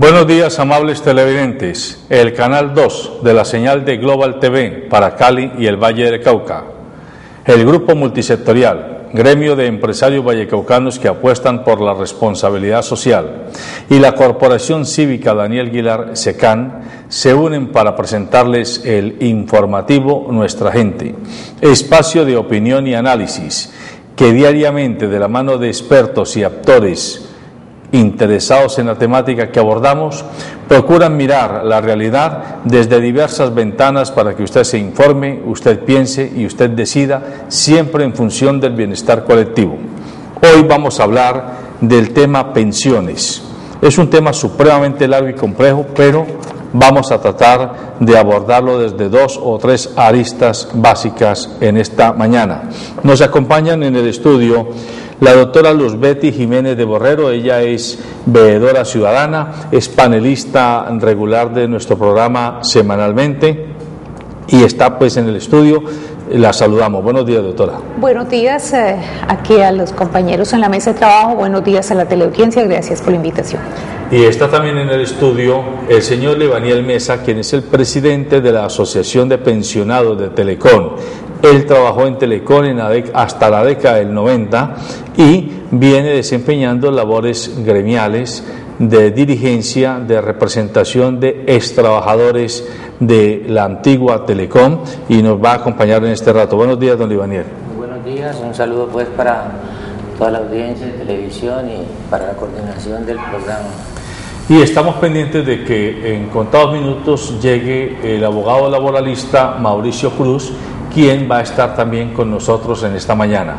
Buenos días, amables televidentes. El canal 2 de la señal de Global TV para Cali y el Valle del Cauca. El grupo multisectorial, gremio de empresarios vallecaucanos que apuestan por la responsabilidad social, y la Corporación Cívica Daniel Guilar SECAN se unen para presentarles el informativo Nuestra Gente, espacio de opinión y análisis que diariamente, de la mano de expertos y actores interesados en la temática que abordamos, procuran mirar la realidad desde diversas ventanas para que usted se informe, usted piense y usted decida, siempre en función del bienestar colectivo. Hoy vamos a hablar del tema pensiones. Es un tema supremamente largo y complejo, pero vamos a tratar de abordarlo desde 2 o 3 aristas básicas en esta mañana. Nos acompañan en el estudio la doctora Luz Betty Jiménez de Borrero. Ella es veedora ciudadana, es panelista regular de nuestro programa semanalmente y está pues en el estudio. La saludamos. Buenos días, doctora. Buenos días aquí a los compañeros en la mesa de trabajo, buenos días a la teleaudiencia, gracias por la invitación. Y está también en el estudio el señor Levaniel Mesa, quien es el presidente de la Asociación de Pensionados de Telecom. Él trabajó en Telecom hasta la década del 90 y viene desempeñando labores gremiales de dirigencia, de representación de extrabajadores de la antigua Telecom, y nos va a acompañar en este rato. Buenos días, don Levaniel. Buenos días, un saludo pues para toda la audiencia de televisión y para la coordinación del programa. Y estamos pendientes de que en contados minutos llegue el abogado laboralista Mauricio Cruz, quien va a estar también con nosotros en esta mañana.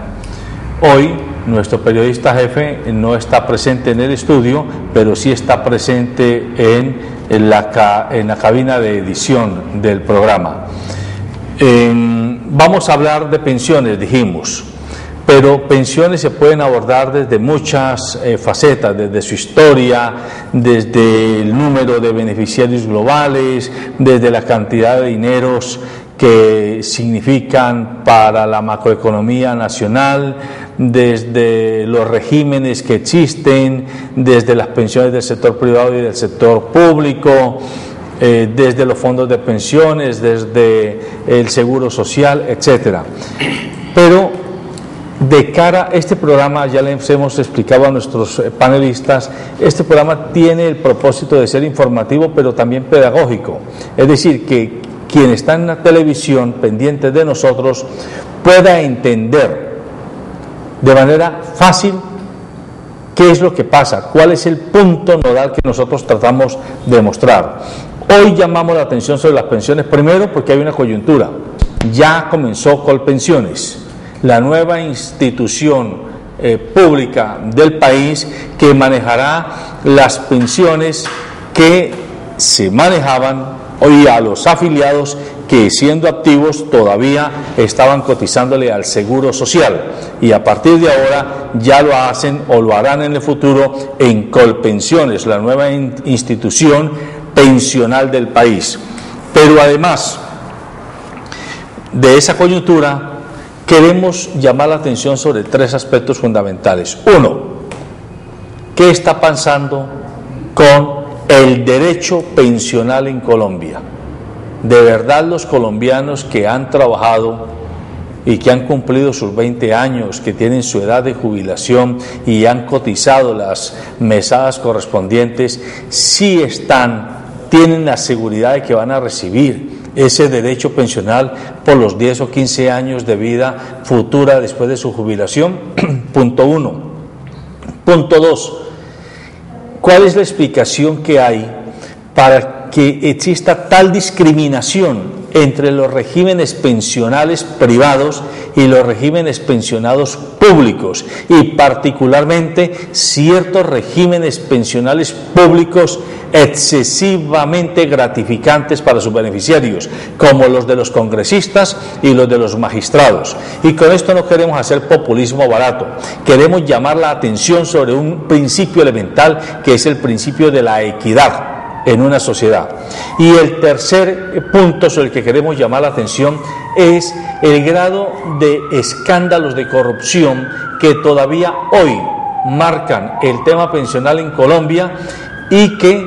Hoy nuestro periodista jefe no está presente en el estudio, pero sí está presente en la cabina de edición del programa. Vamos a hablar de pensiones, dijimos, pero pensiones se pueden abordar desde muchas facetas, desde su historia, desde el número de beneficiarios globales, desde la cantidad de dineros que significan para la macroeconomía nacional, desde los regímenes que existen, desde las pensiones del sector privado y del sector público, desde los fondos de pensiones, desde el seguro social, etcétera. Pero de cara a este programa, ya les hemos explicado a nuestros panelistas, este programa tiene el propósito de ser informativo, pero también pedagógico. Es decir, que quien está en la televisión pendiente de nosotros pueda entender de manera fácil qué es lo que pasa, cuál es el punto nodal que nosotros tratamos de mostrar. Hoy llamamos la atención sobre las pensiones, primero porque hay una coyuntura. Ya comenzó Colpensiones, la nueva institución pública del país que manejará las pensiones que se manejaban hoy a los afiliados que, siendo activos, todavía estaban cotizándole al Seguro Social, y a partir de ahora ya lo hacen o lo harán en el futuro en Colpensiones, la nueva institución pensional del país. Pero además de esa coyuntura, queremos llamar la atención sobre 3 aspectos fundamentales. Uno, ¿qué está pasando con el derecho pensional en Colombia? De verdad, los colombianos que han trabajado y que han cumplido sus 20 años, que tienen su edad de jubilación y han cotizado las mesadas correspondientes, sí tienen la seguridad de que van a recibir ese derecho pensional por los 10 o 15 años de vida futura después de su jubilación. Punto 1. Punto 2. ¿Cuál es la explicación que hay para que exista tal discriminación entre los regímenes pensionales privados y los regímenes pensionados públicos, y particularmente ciertos regímenes pensionales públicos excesivamente gratificantes para sus beneficiarios, como los de los congresistas y los de los magistrados? Y con esto no queremos hacer populismo barato, queremos llamar la atención sobre un principio elemental, que es el principio de la equidad en una sociedad. Y el tercer punto sobre el que queremos llamar la atención es el grado de escándalos de corrupción que todavía hoy marcan el tema pensional en Colombia y que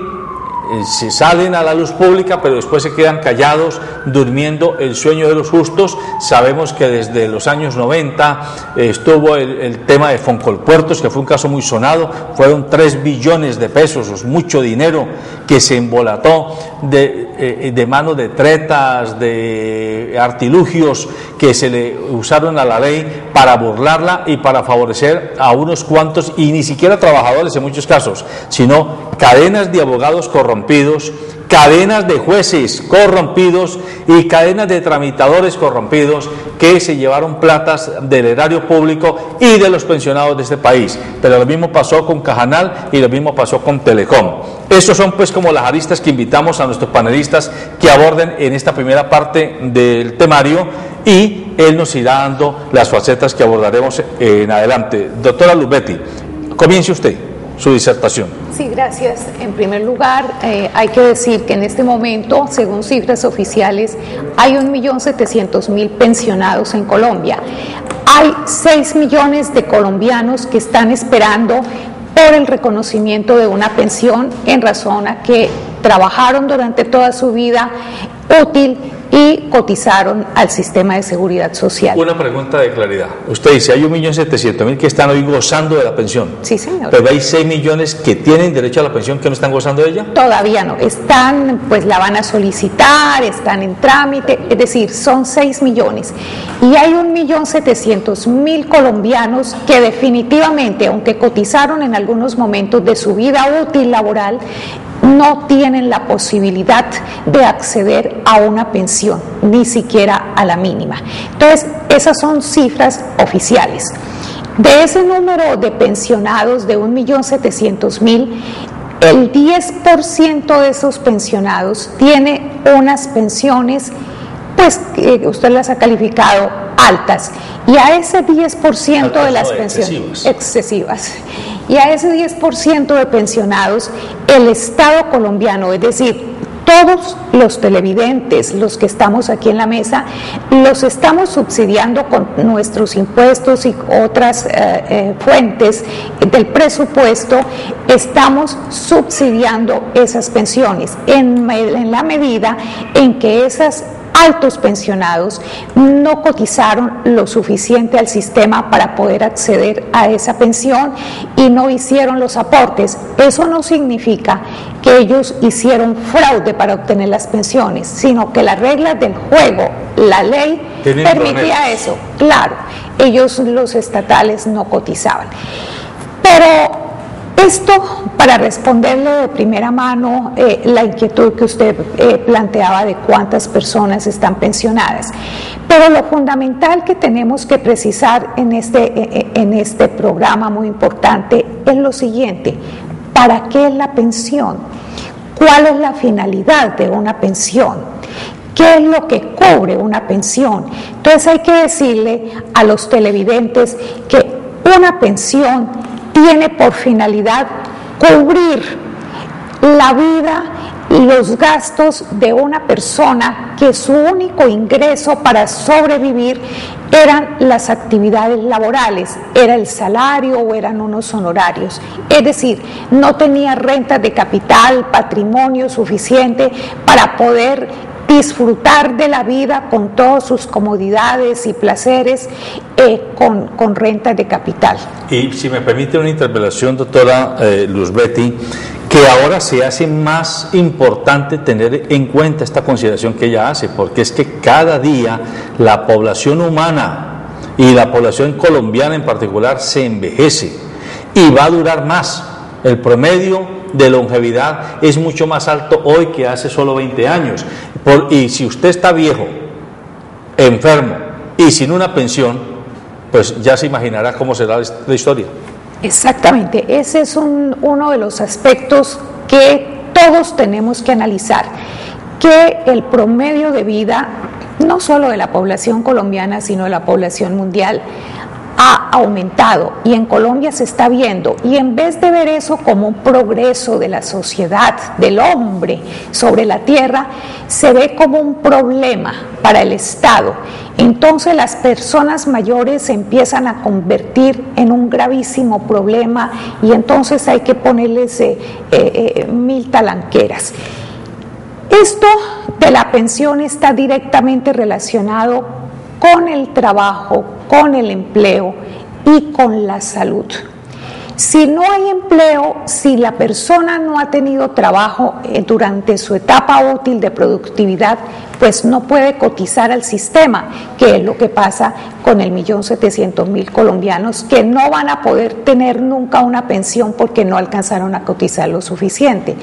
se salen a la luz pública, pero después se quedan callados, durmiendo el sueño de los justos. Sabemos que desde los años 90 estuvo el tema de Foncolpuertos, que fue un caso muy sonado. Fueron 3 billones de pesos, mucho dinero que se embolató de manos de tretas, de artilugios que se le usaron a la ley para burlarla y para favorecer a unos cuantos, y ni siquiera trabajadores en muchos casos, sino cadenas de abogados corrompidos, cadenas de jueces corrompidos y cadenas de tramitadores corrompidos que se llevaron platas del erario público y de los pensionados de este país. Pero lo mismo pasó con Cajanal y lo mismo pasó con Telecom. Estos son pues como las aristas que invitamos a nuestros panelistas que aborden en esta primera parte del temario, y él nos irá dando las facetas que abordaremos en adelante. Doctora Luzbetti, comience usted su disertación. Sí, gracias. En primer lugar, hay que decir que en este momento, según cifras oficiales, hay 1.700.000 pensionados en Colombia. Hay 6 millones de colombianos que están esperando por el reconocimiento de una pensión en razón a que trabajaron durante toda su vida útil y cotizaron al sistema de seguridad social. Una pregunta de claridad. Usted dice, hay 1.700.000 que están hoy gozando de la pensión. Sí, señor. Pero hay 6 millones que tienen derecho a la pensión que no están gozando de ella. Todavía no. Están, pues la van a solicitar, están en trámite, es decir, son 6 millones. Y hay 1.700.000 colombianos que definitivamente, aunque cotizaron en algunos momentos de su vida útil laboral, no tienen la posibilidad de acceder a una pensión, ni siquiera a la mínima. Entonces, esas son cifras oficiales. De ese número de pensionados de 1.700.000, el 10% de esos pensionados tiene unas pensiones, pues que usted las ha calificado altas, y a ese 10% de las pensiones excesivas, y a ese 10% de pensionados, el Estado colombiano, es decir, todos los televidentes, los que estamos aquí en la mesa, los estamos subsidiando con nuestros impuestos y otras fuentes del presupuesto. Estamos subsidiando esas pensiones en la medida en que esas altos pensionados no cotizaron lo suficiente al sistema para poder acceder a esa pensión y no hicieron los aportes. Eso no significa que ellos hicieron fraude para obtener las pensiones, sino que las reglas del juego, la ley permitía eso. Claro, ellos, los estatales, no cotizaban. Pero esto, para responderle de primera mano la inquietud que usted planteaba de cuántas personas están pensionadas. Pero lo fundamental que tenemos que precisar en este programa muy importante es lo siguiente: ¿para qué es la pensión? ¿Cuál es la finalidad de una pensión? ¿Qué es lo que cubre una pensión? Entonces hay que decirle a los televidentes que una pensión tiene por finalidad cubrir la vida y los gastos de una persona que su único ingreso para sobrevivir eran las actividades laborales, era el salario o eran unos honorarios. Es decir, no tenía rentas de capital, patrimonio suficiente para poder disfrutar de la vida con todas sus comodidades y placeres con rentas de capital. Y si me permite una interpelación, doctora Luzbetti, que ahora se hace más importante tener en cuenta esta consideración que ella hace, porque es que cada día la población humana y la población colombiana en particular se envejece y va a durar más. El promedio de longevidad es mucho más alto hoy que hace solo 20 años. Y si usted está viejo, enfermo y sin una pensión, pues ya se imaginará cómo será la historia. Exactamente, ese es uno de los aspectos que todos tenemos que analizar, que el promedio de vida, no solo de la población colombiana, sino de la población mundial, ha ha aumentado y en Colombia se está viendo, y en vez de ver eso como un progreso de la sociedad, del hombre sobre la tierra, se ve como un problema para el Estado. Entonces las personas mayores se empiezan a convertir en un gravísimo problema y entonces hay que ponerles 1000 talanqueras. Esto de la pensión está directamente relacionado con el trabajo, con el empleo y con la salud. Si no hay empleo, si la persona no ha tenido trabajo durante su etapa útil de productividad, pues no puede cotizar al sistema, que es lo que pasa con el 1.700.000 colombianos que no van a poder tener nunca una pensión porque no alcanzaron a cotizar lo suficiente.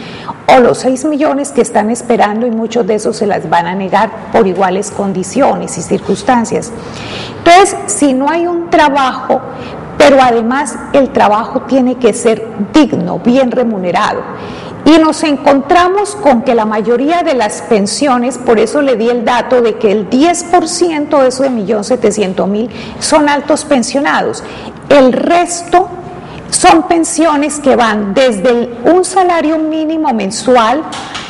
O los 6 millones que están esperando, y muchos de esos se las van a negar por iguales condiciones y circunstancias. Entonces, si no hay un trabajo, pero además el trabajo tiene que ser digno, bien remunerado. Y nos encontramos con que la mayoría de las pensiones, por eso le di el dato de que el 10% de esos de 1.700.000 son altos pensionados. El resto son pensiones que van desde un salario mínimo mensual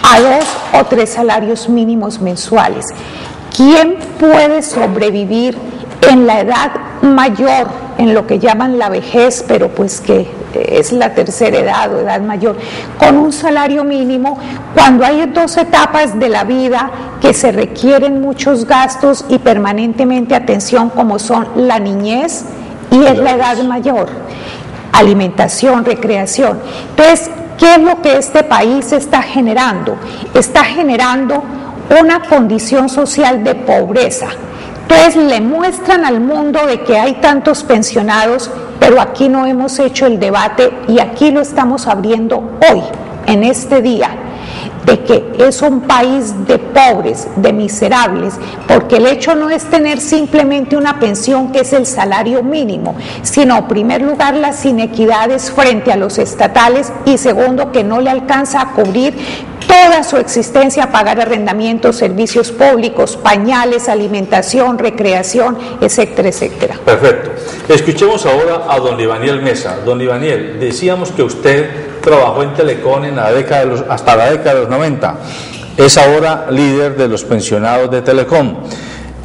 a 2 o 3 salarios mínimos mensuales. ¿Quién puede sobrevivir en la edad mayor, en lo que llaman la vejez, pero pues que es la tercera edad o edad mayor, con un salario mínimo, cuando hay 2 etapas de la vida que se requieren muchos gastos y permanentemente atención, como son la niñez y es la edad mayor, alimentación, recreación? Entonces, ¿qué es lo que este país está generando? Está generando una condición social de pobreza. Entonces le muestran al mundo de que hay tantos pensionados, pero aquí no hemos hecho el debate y aquí lo estamos abriendo hoy, en este día, de que es un país de pobres, de miserables, porque el hecho no es tener simplemente una pensión que es el salario mínimo, sino en primer lugar las inequidades frente a los estatales y segundo que no le alcanza a cubrir toda su existencia a pagar arrendamientos, servicios públicos, pañales, alimentación, recreación, etcétera, etcétera. Perfecto. Escuchemos ahora a don Libaniel Mesa. Don Libaniel, decíamos que usted trabajó en Telecom en la década hasta la década de los 90. Es ahora líder de los pensionados de Telecom.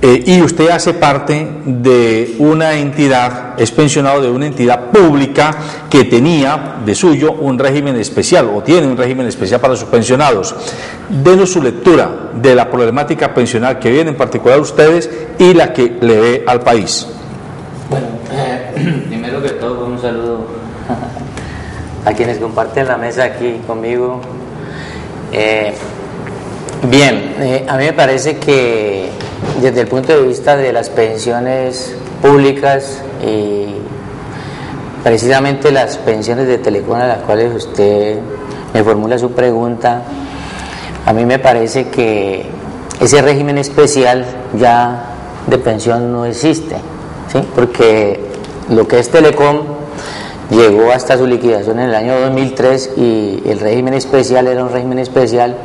Y usted hace parte de una entidad, es pensionado de una entidad pública que tenía de suyo un régimen especial o tiene un régimen especial para sus pensionados. Denos su lectura de la problemática pensional que viene en particular ustedes y la que le ve al país. Bueno, primero que todo un saludo a quienes comparten la mesa aquí conmigo. A mí me parece que desde el punto de vista de las pensiones públicas y precisamente las pensiones de Telecom a las cuales usted me formula su pregunta, a mí me parece que ese régimen especial ya de pensión no existe, ¿sí? Porque lo que es Telecom llegó hasta su liquidación en el año 2003 y el régimen especial era un régimen especial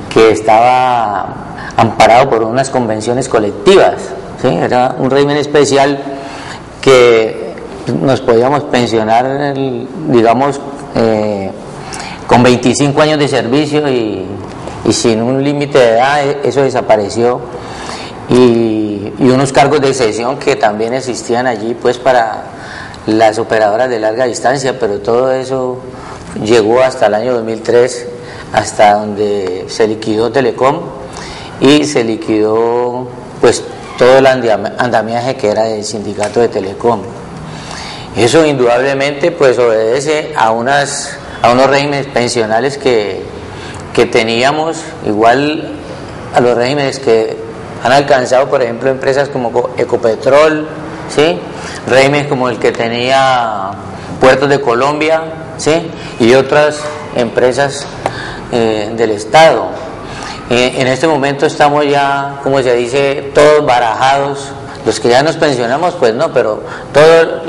que estaba amparado por unas convenciones colectivas, ¿sí? Era un régimen especial que nos podíamos pensionar, digamos, con 25 años de servicio y sin un límite de edad. Eso desapareció, y unos cargos de cesión que también existían allí pues para las operadoras de larga distancia, pero todo eso llegó hasta el año 2003, hasta donde se liquidó Telecom y se liquidó pues todo el andamiaje que era del sindicato de Telecom. Eso indudablemente pues obedece a unos regímenes pensionales que teníamos, igual a los regímenes que han alcanzado, por ejemplo, empresas como Ecopetrol, ¿sí? Regímenes como el que tenía Puertos de Colombia, ¿sí? Y otras empresas del Estado. En este momento estamos ya, como se dice, todos barajados. Los que ya nos pensionamos, pues no, pero todas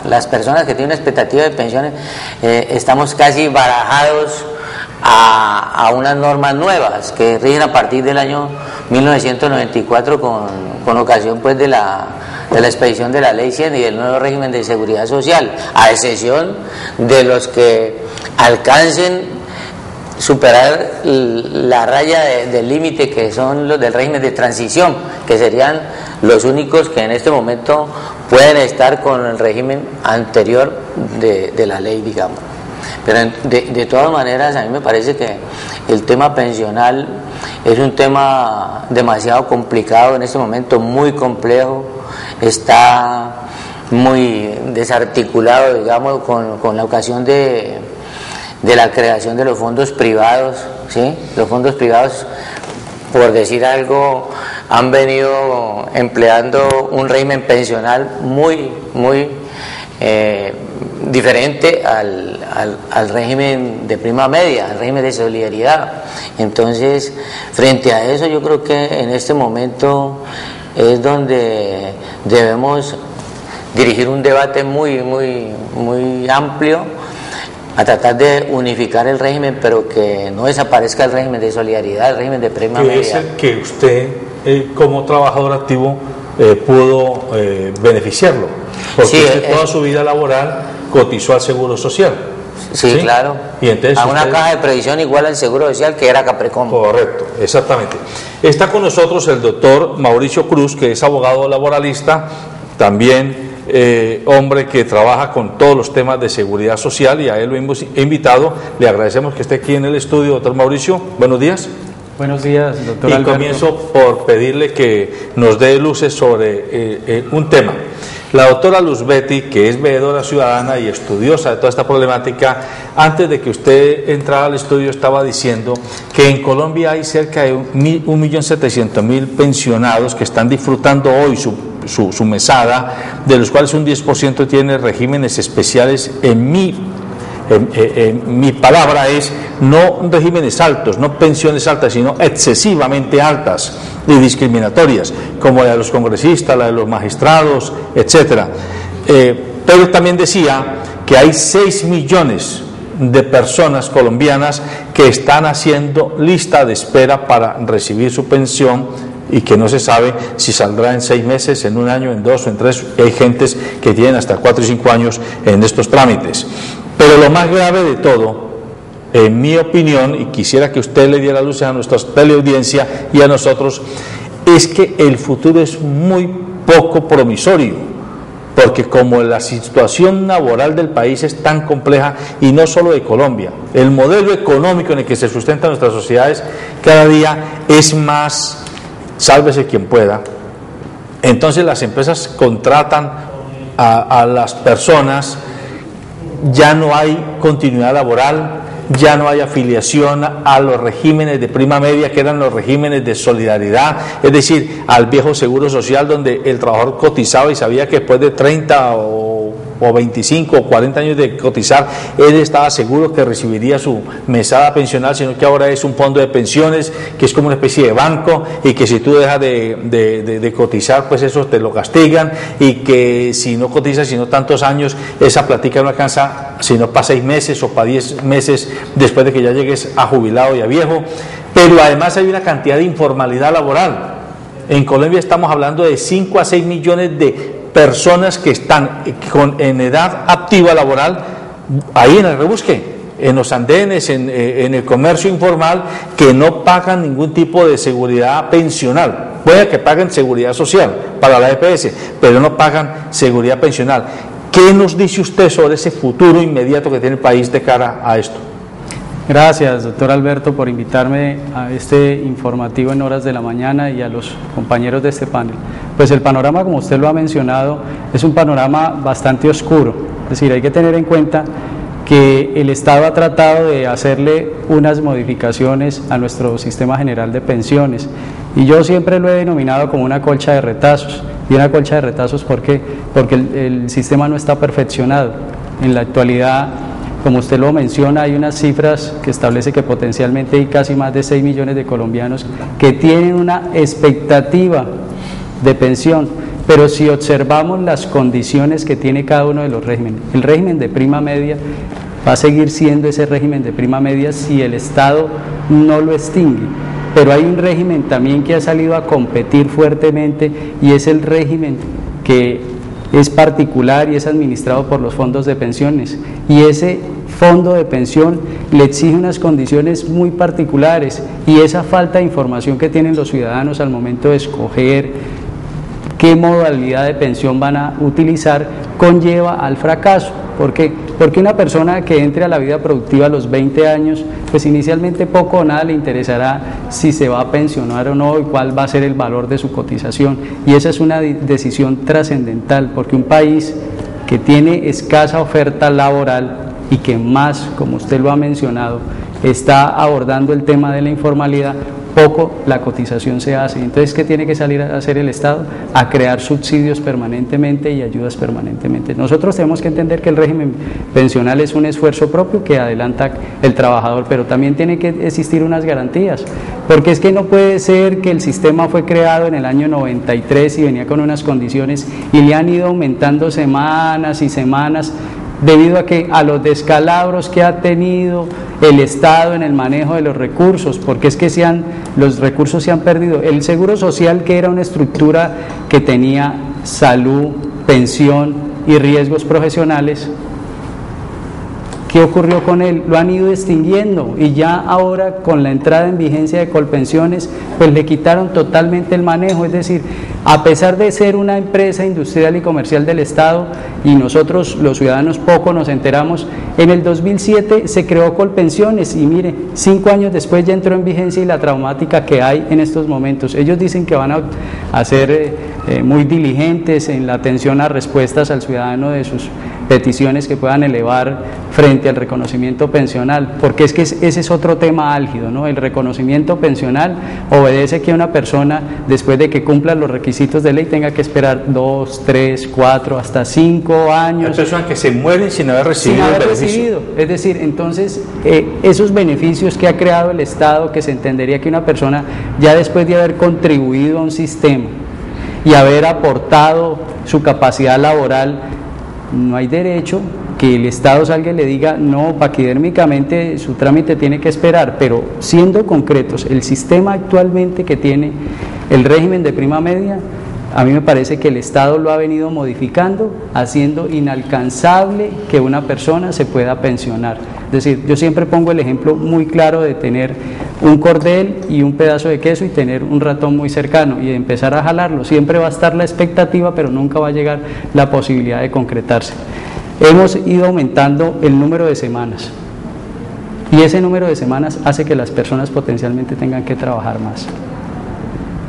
las personas que tienen una expectativa de pensiones, estamos casi barajados a unas normas nuevas que rigen a partir del año 1994 con ocasión pues de la expedición de la Ley 100 y del nuevo régimen de seguridad social, a excepción de los que alcancen superar la raya del límite, que son los del régimen de transición, que serían los únicos que en este momento pueden estar con el régimen anterior de la ley, digamos. Pero de todas maneras, a mí me parece que el tema pensional es un tema demasiado complicado en este momento, muy complejo, está muy desarticulado, digamos, con la ocasión de la creación de los fondos privados, ¿sí? Los fondos privados, por decir algo, han venido empleando un régimen pensional muy diferente al régimen de prima media, al régimen de solidaridad. Entonces, frente a eso, yo creo que en este momento es donde debemos dirigir un debate muy amplio, a tratar de unificar el régimen, pero que no desaparezca el régimen de solidaridad, el régimen de prima media. Que es el que usted, como trabajador activo, pudo beneficiarlo, porque sí, usted toda su vida laboral cotizó al Seguro Social. Sí, claro. Y entonces a una caja de previsión igual al Seguro Social, que era Caprecom. Correcto, exactamente. Está con nosotros el doctor Mauricio Cruz, que es abogado laboralista, también hombre que trabaja con todos los temas de seguridad social, y a él lo hemos invitado. Le agradecemos que esté aquí en el estudio, doctor Mauricio. Buenos días. Buenos días, doctor Y Alberto. comienzo por pedirle que nos dé luces sobre un tema. La doctora Luz Betty, que es veedora ciudadana y estudiosa de toda esta problemática, antes de que usted entrara al estudio estaba diciendo que en Colombia hay cerca de 1.700.000 pensionados que están disfrutando hoy su mesada, de los cuales un 10% tiene regímenes especiales. Mi palabra es no regímenes altos, no pensiones altas, sino excesivamente altas y discriminatorias, como la de los congresistas, la de los magistrados, etcétera. Pero también decía que hay 6 millones de personas colombianas que están haciendo lista de espera para recibir su pensión, y que no se sabe si saldrá en 6 meses, en 1 año, en 2 o en 3. Hay gentes que tienen hasta 4 y 5 años en estos trámites. Pero lo más grave de todo, en mi opinión, y quisiera que usted le diera luz a nuestra teleaudiencia y a nosotros, es que el futuro es muy poco promisorio, porque como la situación laboral del país es tan compleja, y no solo de Colombia, el modelo económico en el que se sustentan nuestras sociedades cada día es más sálvese quien pueda. Entonces las empresas contratan a las personas, ya no hay continuidad laboral, ya no hay afiliación a los regímenes de prima media, que eran los regímenes de solidaridad, es decir, al viejo seguro social, donde el trabajador cotizaba y sabía que después de 30 o 25 o 40 años de cotizar, él estaba seguro que recibiría su mesada pensional, sino que ahora es un fondo de pensiones, que es como una especie de banco, y que si tú dejas de cotizar, pues eso te lo castigan, y que si no cotizas, sino tantos años, esa platica no alcanza sino para 6 meses o para 10 meses después de que ya llegues a jubilado y a viejo. Pero además hay una cantidad de informalidad laboral. En Colombia estamos hablando de 5 a 6 millones de personas que están en edad activa laboral, ahí en el rebusque, en los andenes, en el comercio informal, que no pagan ningún tipo de seguridad pensional. Puede que paguen seguridad social para la EPS, pero no pagan seguridad pensional. ¿Qué nos dice usted sobre ese futuro inmediato que tiene el país de cara a esto? Gracias, doctor Alberto, por invitarme a este informativo en horas de la mañana, y a los compañeros de este panel. Pues el panorama, como usted lo ha mencionado, es un panorama bastante oscuro. Es decir, hay que tener en cuenta que el Estado ha tratado de hacerle unas modificaciones a nuestro sistema general de pensiones, y yo siempre lo he denominado como una colcha de retazos. Y una colcha de retazos, ¿por qué? Porque el sistema no está perfeccionado. En la actualidad, como usted lo menciona, hay unas cifras que establece que potencialmente hay casi más de 6 millones de colombianos que tienen una expectativa de pensión, pero si observamos las condiciones que tiene cada uno de los regímenes, el régimen de prima media va a seguir siendo ese régimen de prima media si el Estado no lo extingue. Pero hay un régimen también que ha salido a competir fuertemente y es el régimen que es particular y es administrado por los fondos de pensiones, y ese fondo de pensión le exige unas condiciones muy particulares, y esa falta de información que tienen los ciudadanos al momento de escoger qué modalidad de pensión van a utilizar conlleva al fracaso. ¿Por qué? Porque una persona que entre a la vida productiva a los 20 años, pues inicialmente poco o nada le interesará si se va a pensionar o no y cuál va a ser el valor de su cotización. Y esa es una decisión trascendental, porque un país que tiene escasa oferta laboral y que más, como usted lo ha mencionado, está abordando el tema de la informalidad, poco la cotización se hace. Entonces, ¿qué tiene que salir a hacer el Estado? A crear subsidios permanentemente y ayudas permanentemente. Nosotros tenemos que entender que el régimen pensional es un esfuerzo propio que adelanta el trabajador, pero también tiene que existir unas garantías, porque es que no puede ser que el sistema fue creado en el año 93 y venía con unas condiciones y le han ido aumentando semanas y semanas, debido a que a los descalabros que ha tenido el Estado en el manejo de los recursos, porque es que los recursos se han perdido. El Seguro Social, que era una estructura que tenía salud, pensión y riesgos profesionales, ¿qué ocurrió con él? Lo han ido extinguiendo, y ya ahora con la entrada en vigencia de Colpensiones, pues le quitaron totalmente el manejo. Es decir, a pesar de ser una empresa industrial y comercial del Estado, y nosotros los ciudadanos poco nos enteramos, en el 2007 se creó Colpensiones y mire, 5 años después ya entró en vigencia, y la traumática que hay en estos momentos. Ellos dicen que van a ser muy diligentes en la atención a respuestas al ciudadano de sus peticiones que puedan elevar frente al reconocimiento pensional, porque es que ese es otro tema álgido, ¿no? El reconocimiento pensional obedece que una persona, después de que cumpla los requisitos de ley, tenga que esperar 2, 3, 4, hasta 5 años. Hay personas que se mueren sin haber recibido el beneficio. Es decir, entonces, esos beneficios que ha creado el Estado, que se entendería que una persona, ya después de haber contribuido a un sistema y haber aportado su capacidad laboral, no hay derecho que el Estado salga y le diga, no, paquidérmicamente su trámite tiene que esperar. Pero siendo concretos, el sistema actualmente que tiene el régimen de prima media, a mí me parece que el Estado lo ha venido modificando, haciendo inalcanzable que una persona se pueda pensionar. Es decir, yo siempre pongo el ejemplo muy claro de tener un cordel y un pedazo de queso y tener un ratón muy cercano y de empezar a jalarlo. Siempre va a estar la expectativa, pero nunca va a llegar la posibilidad de concretarse. Hemos ido aumentando el número de semanas, y ese número de semanas hace que las personas potencialmente tengan que trabajar más.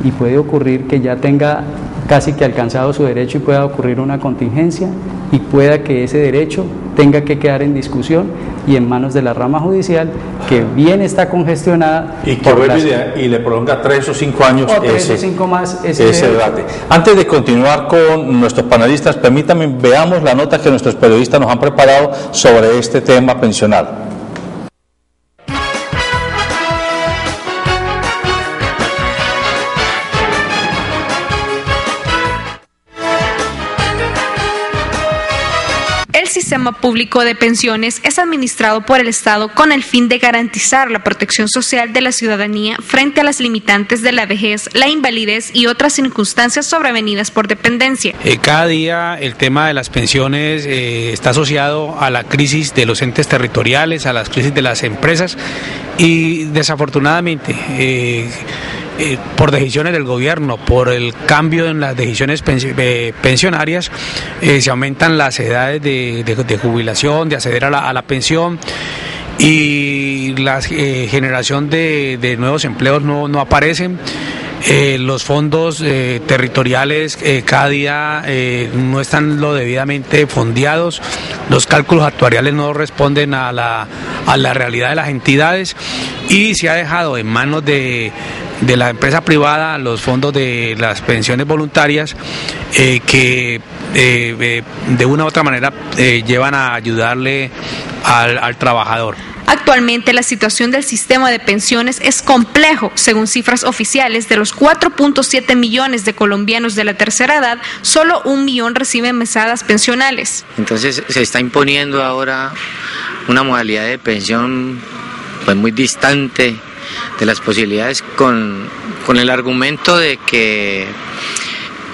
Y puede ocurrir que ya tenga casi que alcanzado su derecho y pueda ocurrir una contingencia y pueda que ese derecho tenga que quedar en discusión y en manos de la rama judicial, que bien está congestionada y que vuelve y le prolonga 3 o 5 años o 3 o 5 más ese debate. Antes de continuar con nuestros panelistas, permítanme, veamos la nota que nuestros periodistas nos han preparado sobre este tema pensional. El sistema público de pensiones es administrado por el Estado con el fin de garantizar la protección social de la ciudadanía frente a las limitantes de la vejez, la invalidez y otras circunstancias sobrevenidas por dependencia. Cada día el tema de las pensiones está asociado a la crisis de los entes territoriales, a las crisis de las empresas, y desafortunadamente por decisiones del gobierno, por el cambio en las decisiones pensionarias, se aumentan las edades de jubilación, de acceder a la pensión, y la generación de nuevos empleos no aparecen. Los fondos territoriales cada día no están lo debidamente fondeados, los cálculos actuariales no responden a la realidad de las entidades, y se ha dejado en manos de la empresa privada los fondos de las pensiones voluntarias que de una u otra manera llevan a ayudarle al trabajador. Actualmente la situación del sistema de pensiones es complejo. Según cifras oficiales, de los 4.7 millones de colombianos de la tercera edad, solo 1 millón reciben mesadas pensionales. Entonces se está imponiendo ahora una modalidad de pensión pues muy distante de las posibilidades con el argumento de que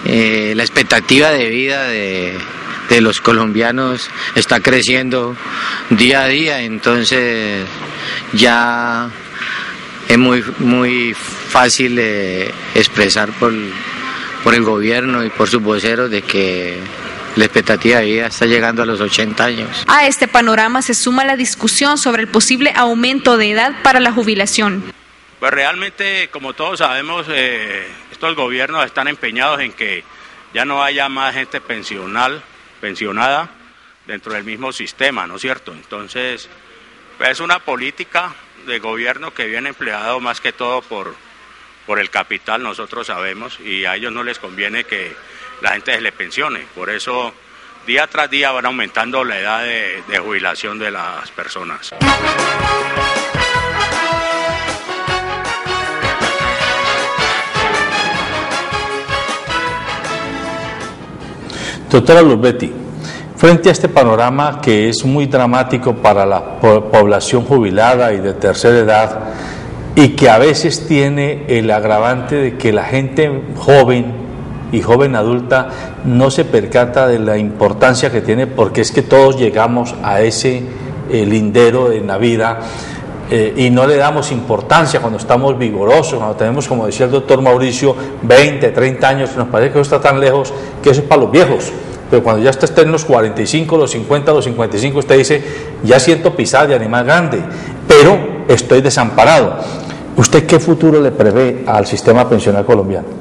la expectativa de vida de los colombianos está creciendo día a día, entonces ya es muy fácil expresar por el gobierno y por sus voceros de que la expectativa de vida está llegando a los 80 años. A este panorama se suma la discusión sobre el posible aumento de edad para la jubilación. Pues realmente, como todos sabemos, estos gobiernos están empeñados en que ya no haya más gente pensionada dentro del mismo sistema, ¿no es cierto? Entonces, pues es una política de gobierno que viene empleado más que todo por el capital, nosotros sabemos, y a ellos no les conviene que la gente se le pensione. Por eso, día tras día van aumentando la edad de jubilación de las personas. Doctora Luzbetti, frente a este panorama que es muy dramático para la población jubilada y de tercera edad y que a veces tiene el agravante de que la gente joven y joven adulta no se percata de la importancia que tiene, porque es que todos llegamos a ese lindero en la vida y no le damos importancia cuando estamos vigorosos, cuando tenemos, como decía el doctor Mauricio, 20, 30 años, nos parece que eso está tan lejos que eso es para los viejos. Pero cuando ya está en los 45, los 50, los 55, usted dice, ya siento pisar de animal grande, pero estoy desamparado. ¿Usted qué futuro le prevé al sistema pensional colombiano?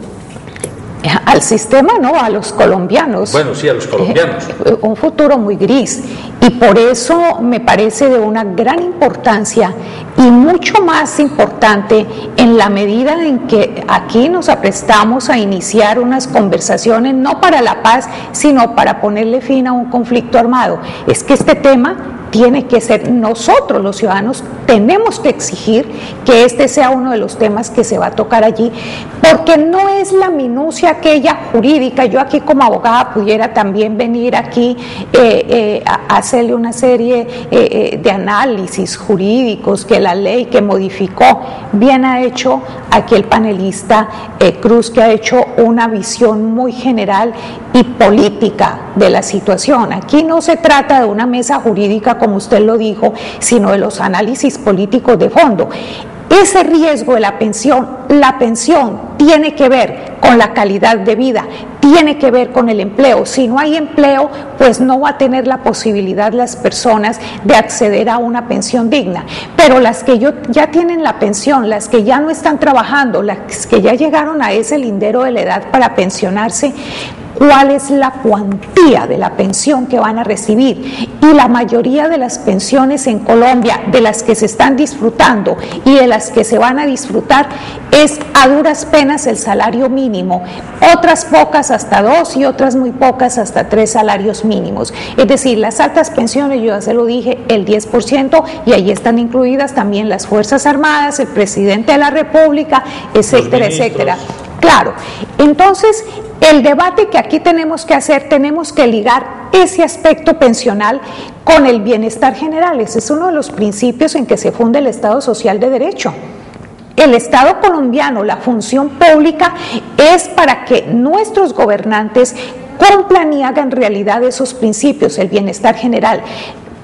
Al sistema no, a los colombianos. Bueno, sí, a los colombianos. Un futuro muy gris, y por eso me parece de una gran importancia y mucho más importante en la medida en que aquí nos aprestamos a iniciar unas conversaciones no para la paz, sino para ponerle fin a un conflicto armado. Es que este tema tiene que ser, nosotros los ciudadanos tenemos que exigir que este sea uno de los temas que se va a tocar allí, porque no es la minucia aquella jurídica. Yo aquí como abogada pudiera también venir aquí a hacerle una serie de análisis jurídicos que la ley que modificó. Bien ha hecho aquí el panelista Cruz, que ha hecho una visión muy general y política de la situación. Aquí no se trata de una mesa jurídica como usted lo dijo, sino de los análisis políticos de fondo. Ese riesgo de la pensión tiene que ver con la calidad de vida, tiene que ver con el empleo. Si no hay empleo, pues no va a tener la posibilidad las personas de acceder a una pensión digna. Pero las que ya tienen la pensión, las que ya no están trabajando, las que ya llegaron a ese lindero de la edad para pensionarse, ¿cuál es la cuantía de la pensión que van a recibir? Y la mayoría de las pensiones en Colombia, de las que se están disfrutando y de las que se van a disfrutar, es a duras penas el salario mínimo, otras pocas hasta 2 y otras muy pocas hasta 3 salarios mínimos. Es decir, las altas pensiones, yo ya se lo dije, el 10%, y ahí están incluidas también las Fuerzas Armadas, el presidente de la República, etcétera, etcétera. Claro, entonces el debate que aquí tenemos que hacer, tenemos que ligar ese aspecto pensional con el bienestar general. Ese es uno de los principios en que se funda el Estado Social de Derecho. El Estado colombiano, la función pública es para que nuestros gobernantes cumplan y hagan realidad esos principios, el bienestar general.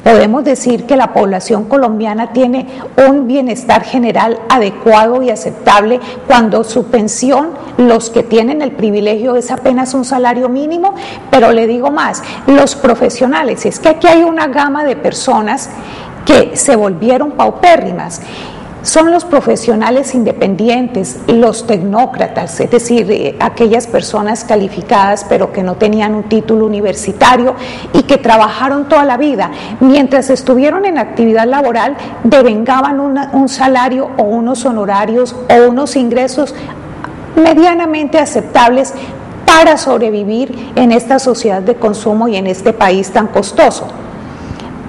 Podemos decir que la población colombiana tiene un bienestar general adecuado y aceptable cuando su pensión, los que tienen el privilegio, es apenas un salario mínimo. Pero le digo más, los profesionales, es que aquí hay una gama de personas que se volvieron paupérrimas. Son los profesionales independientes, los tecnócratas, es decir, aquellas personas calificadas pero que no tenían un título universitario y que trabajaron toda la vida. Mientras estuvieron en actividad laboral, devengaban un salario o unos honorarios o unos ingresos medianamente aceptables para sobrevivir en esta sociedad de consumo y en este país tan costoso.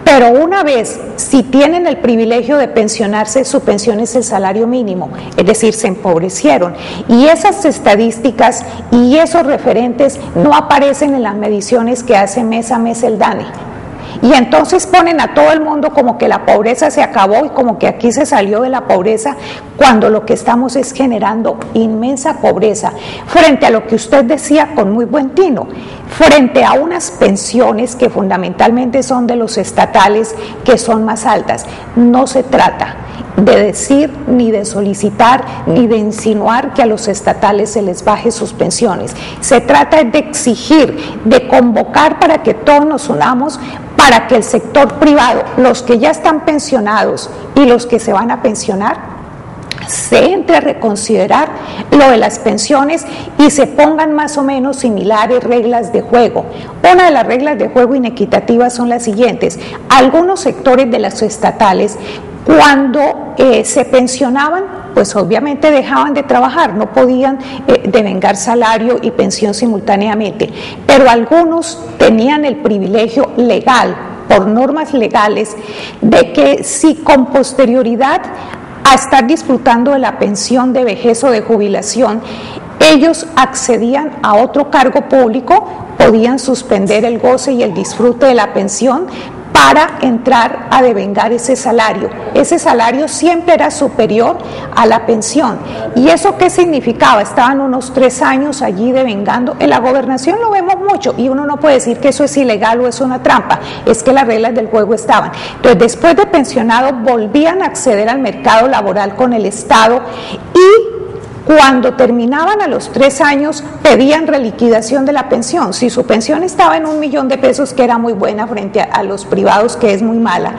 Pero una vez, si tienen el privilegio de pensionarse, su pensión es el salario mínimo, es decir, se empobrecieron. Y esas estadísticas y esos referentes no aparecen en las mediciones que hace mes a mes el DANE. Y entonces ponen a todo el mundo como que la pobreza se acabó y como que aquí se salió de la pobreza, cuando lo que estamos es generando inmensa pobreza, frente a lo que usted decía con muy buen tino, frente a unas pensiones que fundamentalmente son de los estatales, que son más altas. No se trata de decir, ni de solicitar, ni de insinuar que a los estatales se les baje sus pensiones. Se trata de exigir, de convocar para que todos nos unamos, para que el sector privado, los que ya están pensionados y los que se van a pensionar, se entre a reconsiderar lo de las pensiones y se pongan más o menos similares reglas de juego. Una de las reglas de juego inequitativas son las siguientes: algunos sectores de las estatales, cuando se pensionaban, pues obviamente dejaban de trabajar, no podían devengar salario y pensión simultáneamente, pero algunos tenían el privilegio legal, por normas legales, de que si con posterioridad a estar disfrutando de la pensión de vejez o de jubilación, ellos accedían a otro cargo público, podían suspender el goce y el disfrute de la pensión para entrar a devengar ese salario. Ese salario siempre era superior a la pensión. ¿Y eso qué significaba? Estaban unos 3 años allí devengando. En la gobernación lo vemos mucho y uno no puede decir que eso es ilegal o es una trampa, es que las reglas del juego estaban. Entonces, después de pensionados, volvían a acceder al mercado laboral con el Estado y cuando terminaban a los 3 años pedían reliquidación de la pensión. Si su pensión estaba en 1 millón de pesos, que era muy buena frente a los privados, que es muy mala,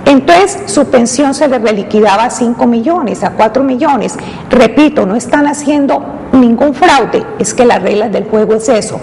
entonces su pensión se le reliquidaba a 5 millones, a 4 millones. Repito, no están haciendo ningún fraude, es que las reglas del juego es eso.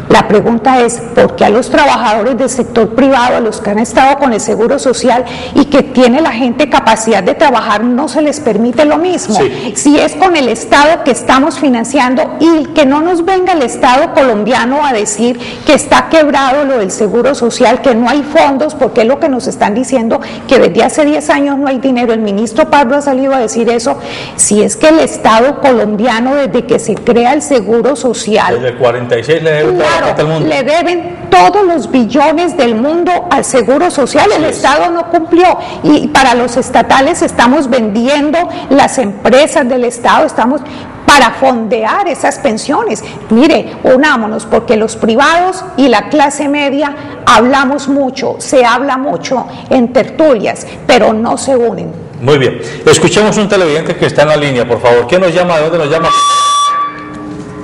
La pregunta es, ¿por qué a los trabajadores del sector privado, a los que han estado con el Seguro Social y que tiene la gente capacidad de trabajar, no se les permite lo mismo? Sí. Si es con el Estado que estamos financiando, y que no nos venga el Estado colombiano a decir que está quebrado lo del Seguro Social, que no hay fondos, porque es lo que nos están diciendo, que desde hace 10 años no hay dinero. El ministro Pardo ha salido a decir eso. Si es que el Estado colombiano, desde que se crea el Seguro Social, desde el 46 le debe le deben todos los billones del mundo al Seguro Social. El Estado no cumplió, y para los estatales estamos vendiendo las empresas del Estado, estamos para fondear esas pensiones. Mire, unámonos, porque los privados y la clase media hablamos mucho, se habla mucho en tertulias, pero no se unen. Muy bien, escuchemos un televidente que está en la línea, por favor. ¿Quién nos llama? ¿De dónde nos llama?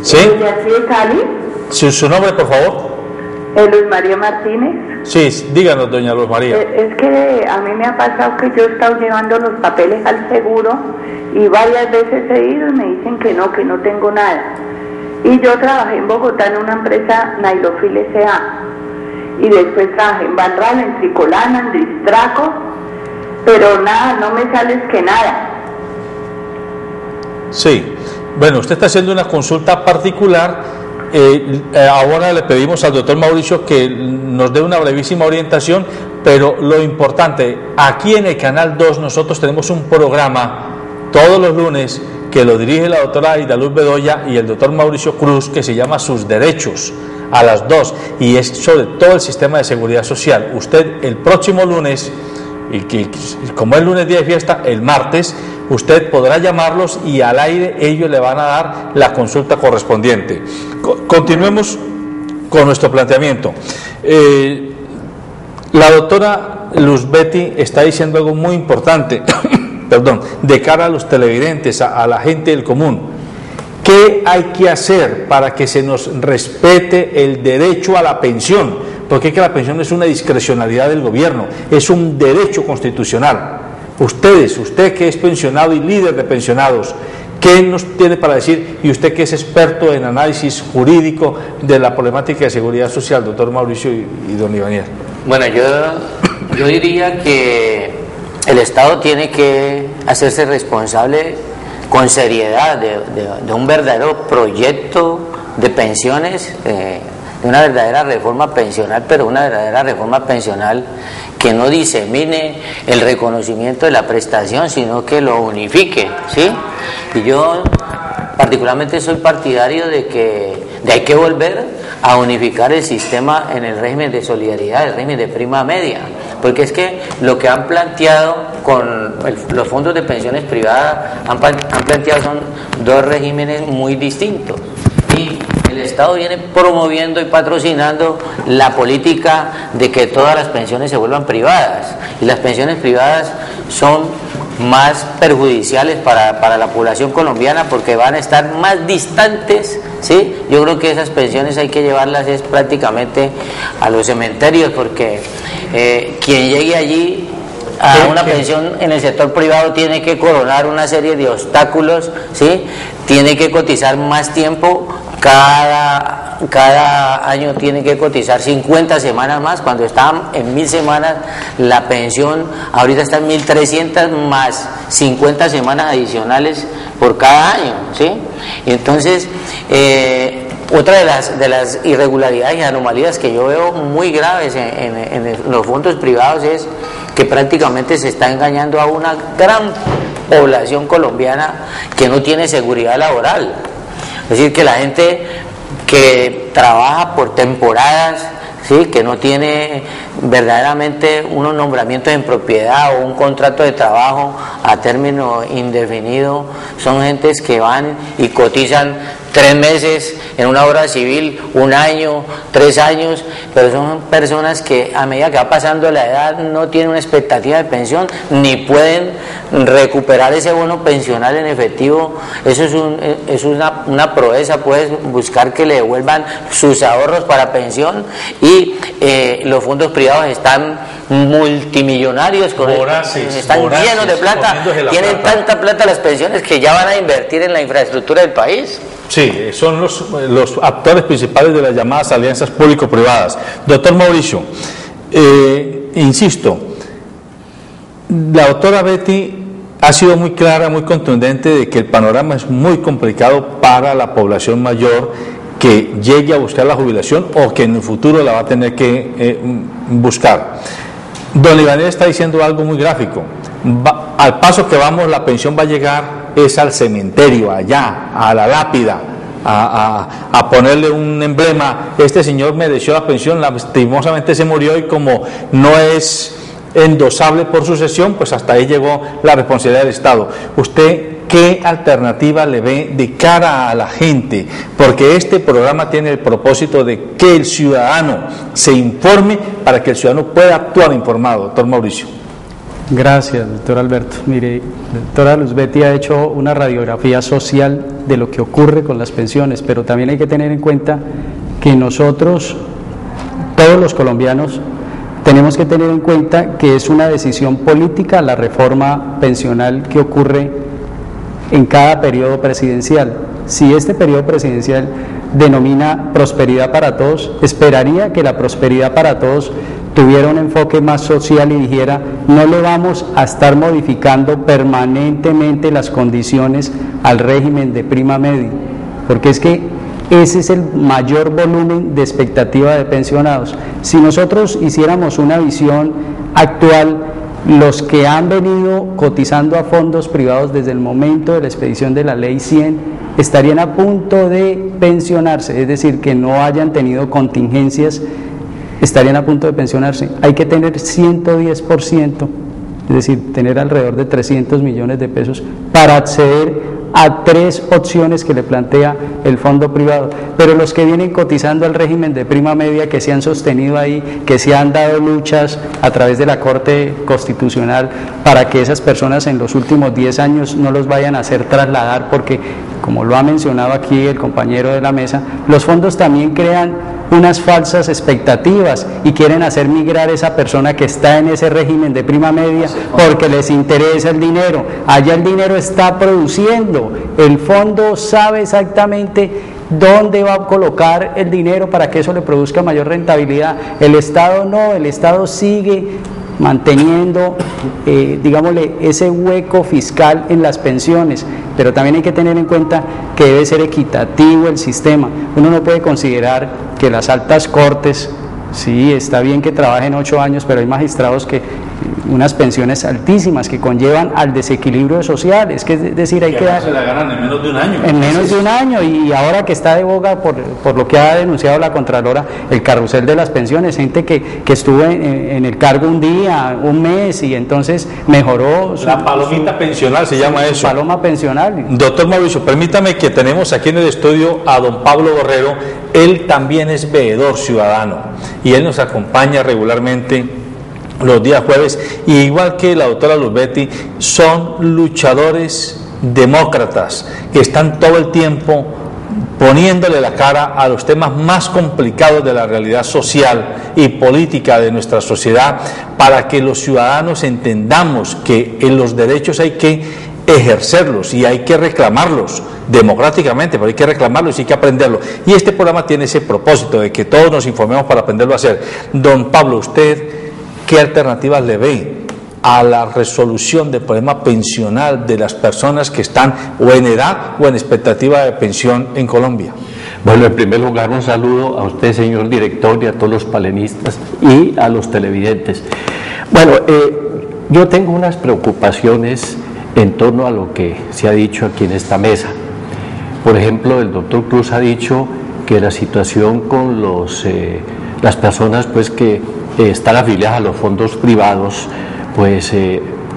¿Sí? ¿De aquí de Cali? ¿Su nombre, por favor? Luz María Martínez. Sí, díganos, doña Luz María. Es que a mí me ha pasado que yo he estado llevando los papeles al seguro y varias veces he ido y me dicen que no tengo nada. Y yo trabajé en Bogotá en una empresa Nailofil S.A. y después trabajé en Banral, en Tricolana, en Distraco, pero nada, no me sale que nada. Sí, bueno, usted está haciendo una consulta particular. Ahora le pedimos al doctor Mauricio que nos dé una brevísima orientación, pero lo importante, aquí en el Canal 2 nosotros tenemos un programa todos los lunes que lo dirige la doctora Aida Luz Bedoya y el doctor Mauricio Cruz, que se llama Sus Derechos, a las 2, y es sobre todo el sistema de seguridad social. Usted el próximo lunes, y que como es lunes día de fiesta, el martes usted podrá llamarlos y al aire ellos le van a dar la consulta correspondiente. Continuemos con nuestro planteamiento. La doctora Luz Betty está diciendo algo muy importante perdón, de cara a los televidentes, a la gente del común. ¿Qué hay que hacer para que se nos respete el derecho a la pensión? Porque es que la pensión es una discrecionalidad del gobierno, es un derecho constitucional. Usted que es pensionado y líder de pensionados, ¿qué nos tiene para decir? Y usted que es experto en análisis jurídico de la problemática de seguridad social, doctor Mauricio y don Ivaniel. Bueno, yo diría que el Estado tiene que hacerse responsable con seriedad de un verdadero proyecto de pensiones de una verdadera reforma pensional, pero una verdadera reforma pensional que no disemine el reconocimiento de la prestación, sino que lo unifique, ¿sí? Y yo particularmente soy partidario de que hay que volver a unificar el sistema en el régimen de solidaridad, el régimen de prima media, porque es que lo que han planteado con los fondos de pensiones privadas han planteado son dos regímenes muy distintos, y el Estado viene promoviendo y patrocinando la política de que todas las pensiones se vuelvan privadas, y las pensiones privadas son más perjudiciales para la población colombiana porque van a estar más distantes, ¿sí? Yo creo que esas pensiones hay que llevarlas es prácticamente a los cementerios, porque quien llegue allí a una pensión en el sector privado tiene que coronar una serie de obstáculos, ¿sí? Tiene que cotizar más tiempo, cada año tiene que cotizar 50 semanas más, cuando estaban en 1000 semanas la pensión, ahorita está en 1300 más 50 semanas adicionales por cada año, ¿sí? Y entonces otra de las irregularidades y anomalías que yo veo muy graves en los fondos privados es que prácticamente se está engañando a una gran población colombiana que no tiene seguridad laboral. Es decir, que la gente que trabaja por temporadas, ¿sí? Que no tiene verdaderamente unos nombramientos en propiedad o un contrato de trabajo a término indefinido, son gentes que van y cotizan 3 meses en una obra civil, 1 año, 3 años, pero son personas que a medida que va pasando la edad no tienen una expectativa de pensión ni pueden recuperar ese bono pensional en efectivo. Eso es una proeza, puedes buscar que le devuelvan sus ahorros para pensión, y los fondos privados están multimillonarios, están llenos de plata, tienen tanta plata las pensiones que ya van a invertir en la infraestructura del país. Sí, son los actores principales de las llamadas alianzas público-privadas. Doctor Mauricio, insisto, la doctora Betty ha sido muy clara, muy contundente de que el panorama es muy complicado para la población mayor que llegue a buscar la jubilación o que en el futuro la va a tener que buscar. Don Ivanel está diciendo algo muy gráfico. Al paso que vamos, la pensión va a llegar es al cementerio, allá, a la lápida, a ponerle un emblema. Este señor mereció la pensión, lastimosamente se murió, y como no es endosable por sucesión, pues hasta ahí llegó la responsabilidad del Estado. ¿Usted qué alternativa le ve de cara a la gente? Porque este programa tiene el propósito de que el ciudadano se informe para que el ciudadano pueda actuar informado. Doctor Mauricio. Gracias, doctor Alberto. Mire, la doctora Luz Betty ha hecho una radiografía social de lo que ocurre con las pensiones, pero también hay que tener en cuenta que nosotros, todos los colombianos, tenemos que tener en cuenta que es una decisión política la reforma pensional que ocurre en cada periodo presidencial. Si este periodo presidencial denomina prosperidad para todos, esperaría que la prosperidad para todos tuviera un enfoque más social y dijera: no le vamos a estar modificando permanentemente las condiciones al régimen de prima media, porque es que ese es el mayor volumen de expectativa de pensionados. Si nosotros hiciéramos una visión actual, los que han venido cotizando a fondos privados desde el momento de la expedición de la Ley 100 estarían a punto de pensionarse, es decir, que no hayan tenido contingencias, estarían a punto de pensionarse. Hay que tener 110%, es decir, tener alrededor de 300 millones de pesos para acceder a 3 opciones que le plantea el fondo privado. Pero los que vienen cotizando al régimen de prima media, que se han sostenido ahí, que se han dado luchas a través de la Corte Constitucional para que esas personas en los últimos 10 años no los vayan a hacer trasladar, porque, como lo ha mencionado aquí el compañero de la mesa, los fondos también crean unas falsas expectativas y quieren hacer migrar esa persona que está en ese régimen de prima media porque les interesa el dinero. Allá el dinero está produciendo, el fondo sabe exactamente dónde va a colocar el dinero para que eso le produzca mayor rentabilidad. El Estado no, el Estado sigue manteniendo, digámosle, ese hueco fiscal en las pensiones, pero también hay que tener en cuenta que debe ser equitativo el sistema. Uno no puede considerar que las altas cortes, sí, está bien que trabajen 8 años, pero hay magistrados que unas pensiones altísimas que conllevan al desequilibrio social, es que es decir, hay que dar... se la ganan en menos de un año. En menos de un año, y ahora que está de boga por lo que ha denunciado la Contralora, el carrusel de las pensiones, gente que estuvo en el cargo un día, un mes, y entonces mejoró... La palomita pensional se llama eso. Paloma pensional. Doctor Mauricio, permítame que tenemos aquí en el estudio a don Pablo Borrero. Él también es veedor ciudadano y él nos acompaña regularmente los días jueves, y igual que la doctora Luzbetti, son luchadores demócratas que están todo el tiempo poniéndole la cara a los temas más complicados de la realidad social y política de nuestra sociedad, para que los ciudadanos entendamos que en los derechos hay que ejercerlos y hay que reclamarlos democráticamente, pero hay que reclamarlos y hay que aprenderlos. Y este programa tiene ese propósito de que todos nos informemos para aprenderlo a hacer. Don Pablo, ¿usted qué alternativas le ve a la resolución del problema pensional de las personas que están o en edad o en expectativa de pensión en Colombia? Bueno, en primer lugar, un saludo a usted, señor director, y a todos los panelistas y a los televidentes. Bueno, yo tengo unas preocupaciones en torno a lo que se ha dicho aquí en esta mesa. Por ejemplo, el doctor Cruz ha dicho que la situación con las personas pues que están afiliadas a los fondos privados pues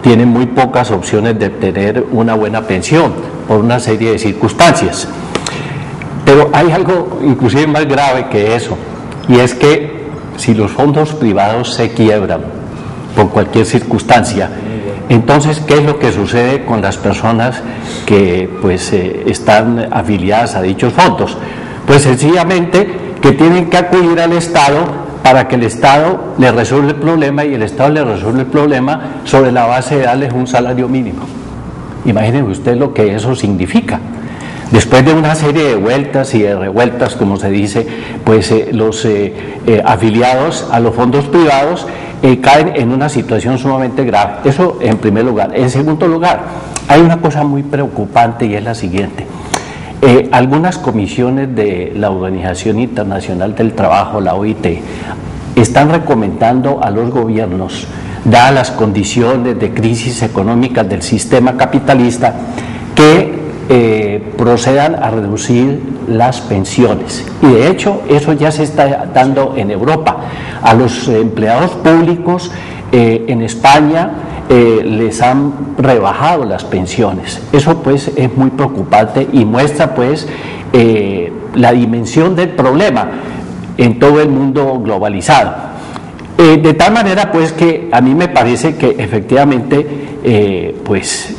tienen muy pocas opciones de obtener una buena pensión por una serie de circunstancias. Pero hay algo inclusive más grave que eso, y es que si los fondos privados se quiebran por cualquier circunstancia, entonces, ¿qué es lo que sucede con las personas que pues están afiliadas a dichos fondos? Pues sencillamente que tienen que acudir al Estado para que el Estado le resuelva el problema, y el Estado le resuelve el problema sobre la base de darles un salario mínimo. Imaginen usted lo que eso significa. Después de una serie de vueltas y de revueltas, como se dice, pues los afiliados a los fondos privados caen en una situación sumamente grave. Eso en primer lugar. En segundo lugar, hay una cosa muy preocupante, y es la siguiente. Algunas comisiones de la Organización Internacional del Trabajo, la OIT, están recomendando a los gobiernos, dadas las condiciones de crisis económica del sistema capitalista, que procedan a reducir las pensiones. Y de hecho eso ya se está dando en Europa. A los empleados públicos en España les han rebajado las pensiones. Eso pues es muy preocupante y muestra pues la dimensión del problema en todo el mundo globalizado. De tal manera pues que a mí me parece que efectivamente pues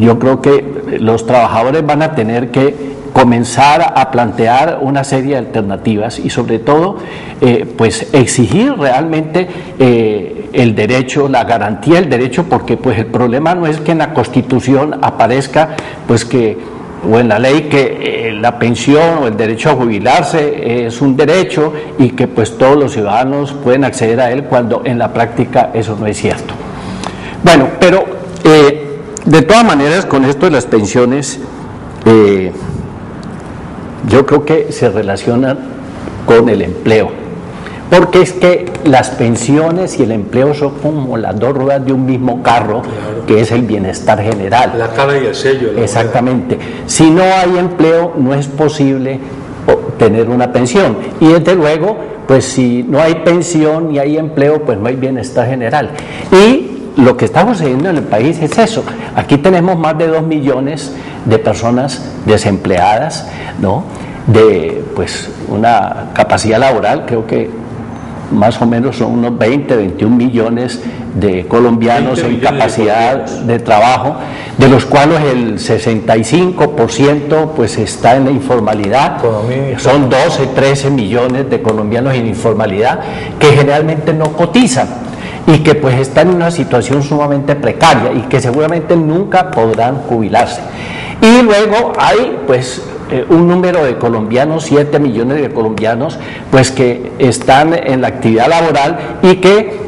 yo creo que los trabajadores van a tener que comenzar a plantear una serie de alternativas y sobre todo pues exigir realmente el derecho, la garantía del derecho, porque pues el problema no es que en la Constitución aparezca pues que, o en la ley, que la pensión o el derecho a jubilarse es un derecho y que pues todos los ciudadanos pueden acceder a él, cuando en la práctica eso no es cierto. Bueno, pero de todas maneras, con esto de las pensiones, yo creo que se relacionan con el empleo, porque es que las pensiones y el empleo son como las dos ruedas de un mismo carro, que es el bienestar general. La cara y el sello. Exactamente. Si no hay empleo, no es posible tener una pensión, y desde luego, pues si no hay pensión ni hay empleo, pues no hay bienestar general. Y lo que está sucediendo en el país es eso. Aquí tenemos más de 2 millones de personas desempleadas, ¿no? De pues una capacidad laboral, creo que más o menos son unos 21 millones de colombianos en capacidad de trabajo, de los cuales el 65% pues está en la informalidad. Son 12, 13 millones de colombianos en informalidad que generalmente no cotizan y que pues están en una situación sumamente precaria y que seguramente nunca podrán jubilarse. Y luego hay pues un número de colombianos, 7 millones de colombianos, pues que están en la actividad laboral y que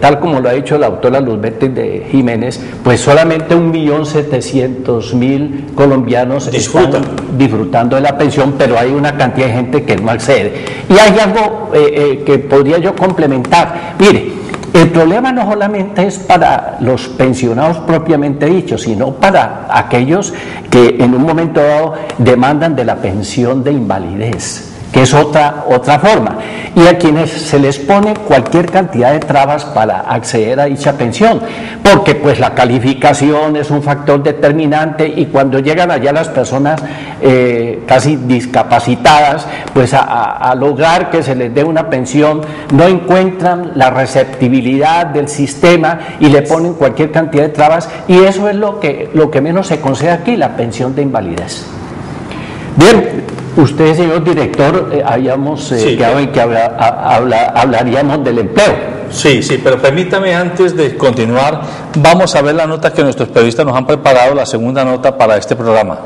tal como lo ha dicho la doctora Luzbeth de Jiménez, pues solamente 1.700.000 colombianos están disfrutando de la pensión, pero hay una cantidad de gente que no accede. Y hay algo que podría yo complementar. Mire, el problema no solamente es para los pensionados propiamente dichos, sino para aquellos que en un momento dado demandan de la pensión de invalidez, que es otra forma, y a quienes se les pone cualquier cantidad de trabas para acceder a dicha pensión, porque pues la calificación es un factor determinante, y cuando llegan allá las personas casi discapacitadas, pues a lograr que se les dé una pensión, no encuentran la receptibilidad del sistema y le ponen cualquier cantidad de trabas, y eso es lo que menos se concede aquí, la pensión de invalidez. Bien, usted, señor director, habíamos quedado en que hablaríamos del empleo. Sí, pero permítame, antes de continuar, vamos a ver la nota que nuestros periodistas nos han preparado, la segunda nota para este programa.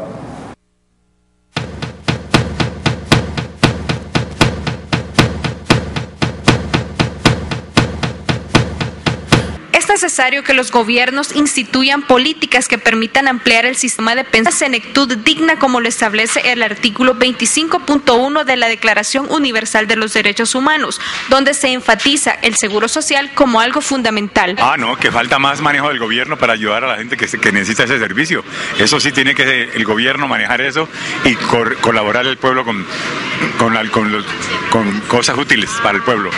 Es necesario que los gobiernos instituyan políticas que permitan ampliar el sistema de pensiones senectud digna, como lo establece el artículo 25.1 de la Declaración Universal de los Derechos Humanos, donde se enfatiza el seguro social como algo fundamental. No, que falta más manejo del gobierno para ayudar a la gente que necesita ese servicio. Eso sí tiene que el gobierno manejar eso y colaborar el pueblo con cosas útiles para el pueblo.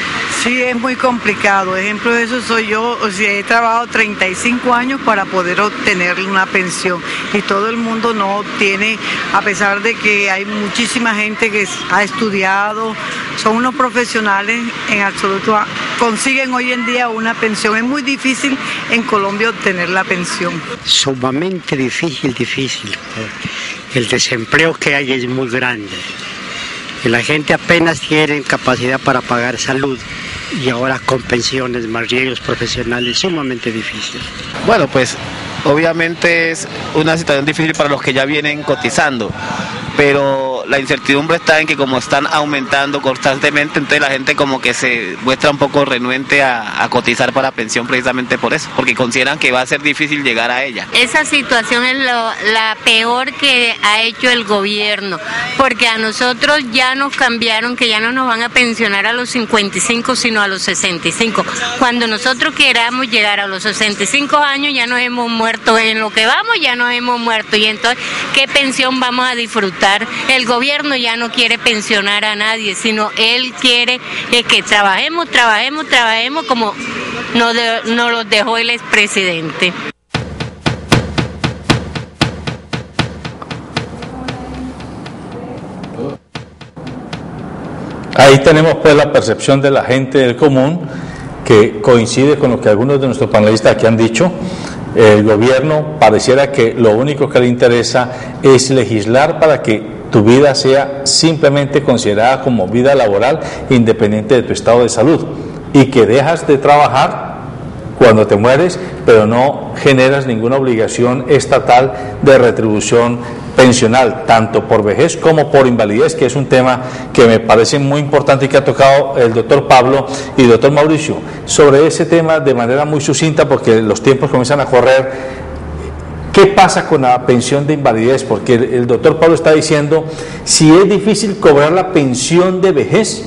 Sí, es muy complicado. Ejemplo de eso soy yo. O sea, he trabajado 35 años para poder obtener una pensión, y todo el mundo no tiene, a pesar de que hay muchísima gente que ha estudiado, son unos profesionales en absoluto, consiguen hoy en día una pensión. Es muy difícil en Colombia obtener la pensión. Sumamente difícil. El desempleo que hay es muy grande. Y la gente apenas tiene capacidad para pagar salud, y ahora con pensiones más riesgos profesionales, sumamente difícil. Bueno, pues obviamente es una situación difícil para los que ya vienen cotizando, pero la incertidumbre está en que como están aumentando constantemente, entonces la gente como que se muestra un poco renuente a cotizar para pensión, precisamente por eso, porque consideran que va a ser difícil llegar a ella. Esa situación es la peor que ha hecho el gobierno, porque a nosotros ya nos cambiaron, que ya no nos van a pensionar a los 55, sino a los 65. Cuando nosotros queramos llegar a los 65 años ya nos hemos muerto, en lo que vamos ya nos hemos muerto, y entonces ¿qué pensión vamos a disfrutar? El gobierno ya no quiere pensionar a nadie, sino él quiere que trabajemos como nos lo dejó el expresidente. Ahí tenemos pues la percepción de la gente del común, que coincide con lo que algunos de nuestros panelistas aquí han dicho. El gobierno pareciera que lo único que le interesa es legislar para que tu vida sea simplemente considerada como vida laboral, independiente de tu estado de salud, y que dejas de trabajar cuando te mueres, pero no generas ninguna obligación estatal de retribución pensional, tanto por vejez como por invalidez, que es un tema que me parece muy importante y que ha tocado el doctor Pablo y el doctor Mauricio. Sobre ese tema de manera muy sucinta, porque los tiempos comienzan a correr, ¿qué pasa con la pensión de invalidez? Porque el doctor Pablo está diciendo, si es difícil cobrar la pensión de vejez,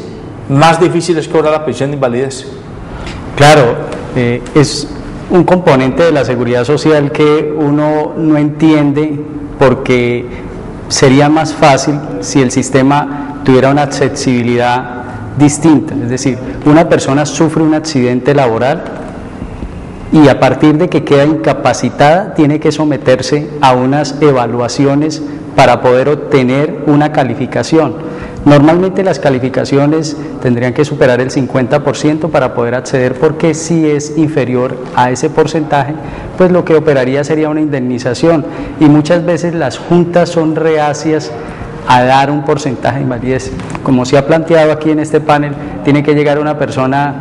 más difícil es cobrar la pensión de invalidez. Claro, es un componente de la seguridad social que uno no entiende, porque sería más fácil si el sistema tuviera una accesibilidad distinta. Es decir, una persona sufre un accidente laboral y a partir de que queda incapacitada tiene que someterse a unas evaluaciones para poder obtener una calificación. Normalmente las calificaciones tendrían que superar el 50% para poder acceder, porque si es inferior a ese porcentaje, pues lo que operaría sería una indemnización, y muchas veces las juntas son reacias a dar un porcentaje de invalidez. Como se ha planteado aquí en este panel, tiene que llegar una persona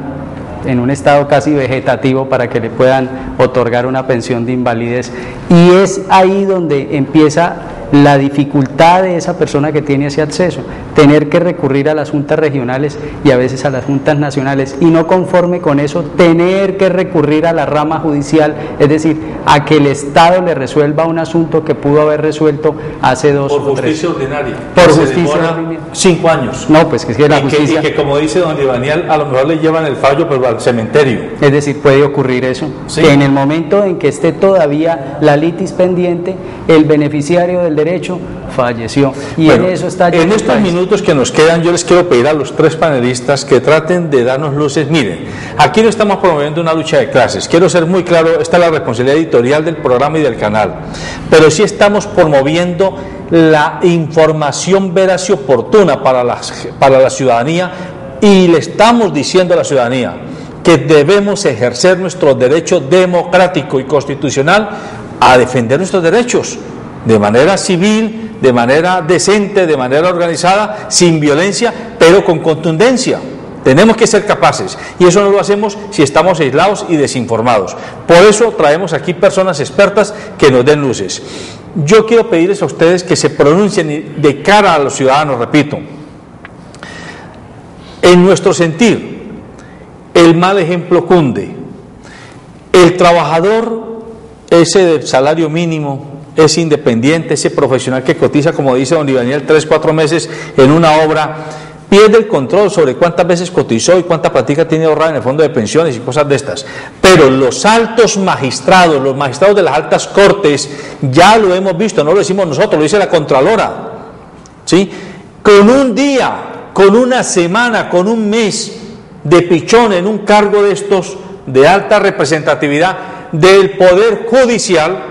en un estado casi vegetativo para que le puedan otorgar una pensión de invalidez, y es ahí donde empieza la dificultad de esa persona que tiene ese acceso. tener que recurrir a las juntas regionales y a veces a las juntas nacionales, y no conforme con eso, tener que recurrir a la rama judicial, es decir, a que el Estado le resuelva un asunto que pudo haber resuelto hace 2 o 3. Por justicia ordinaria. Por que justicia ordinaria. 5 años. No, pues que es que la justicia... Y que como dice don Daniel, a lo mejor le llevan el fallo pero al cementerio. Es decir, puede ocurrir eso, sí, que en el momento en que esté todavía la litis pendiente, el beneficiario del derecho falleció. Y bueno, en eso está... En estos minutos que nos quedan, yo les quiero pedir a los 3 panelistas que traten de darnos luces. Miren, aquí no estamos promoviendo una lucha de clases, quiero ser muy claro, esta es la responsabilidad editorial del programa y del canal, pero sí estamos promoviendo la información veraz y oportuna para la ciudadanía, y le estamos diciendo a la ciudadanía que debemos ejercer nuestro derecho democrático y constitucional a defender nuestros derechos de manera civil, de manera decente, de manera organizada, sin violencia, pero con contundencia. Tenemos que ser capaces, y eso no lo hacemos si estamos aislados y desinformados. Por eso traemos aquí personas expertas que nos den luces. Yo quiero pedirles a ustedes que se pronuncien de cara a los ciudadanos, repito. En nuestro sentir, el mal ejemplo cunde. El trabajador, ese del salario mínimo, ese independiente, ese profesional que cotiza, como dice don Daniel, 3-4 meses en una obra, pierde el control sobre cuántas veces cotizó y cuánta platica tiene ahorrada en el fondo de pensiones y cosas de estas. Pero los altos magistrados, los magistrados de las altas cortes, ya lo hemos visto, no lo decimos nosotros, lo dice la Contralora, ¿sí? Con un día, con una semana, con un mes de pichón en un cargo de estos de alta representatividad del Poder Judicial,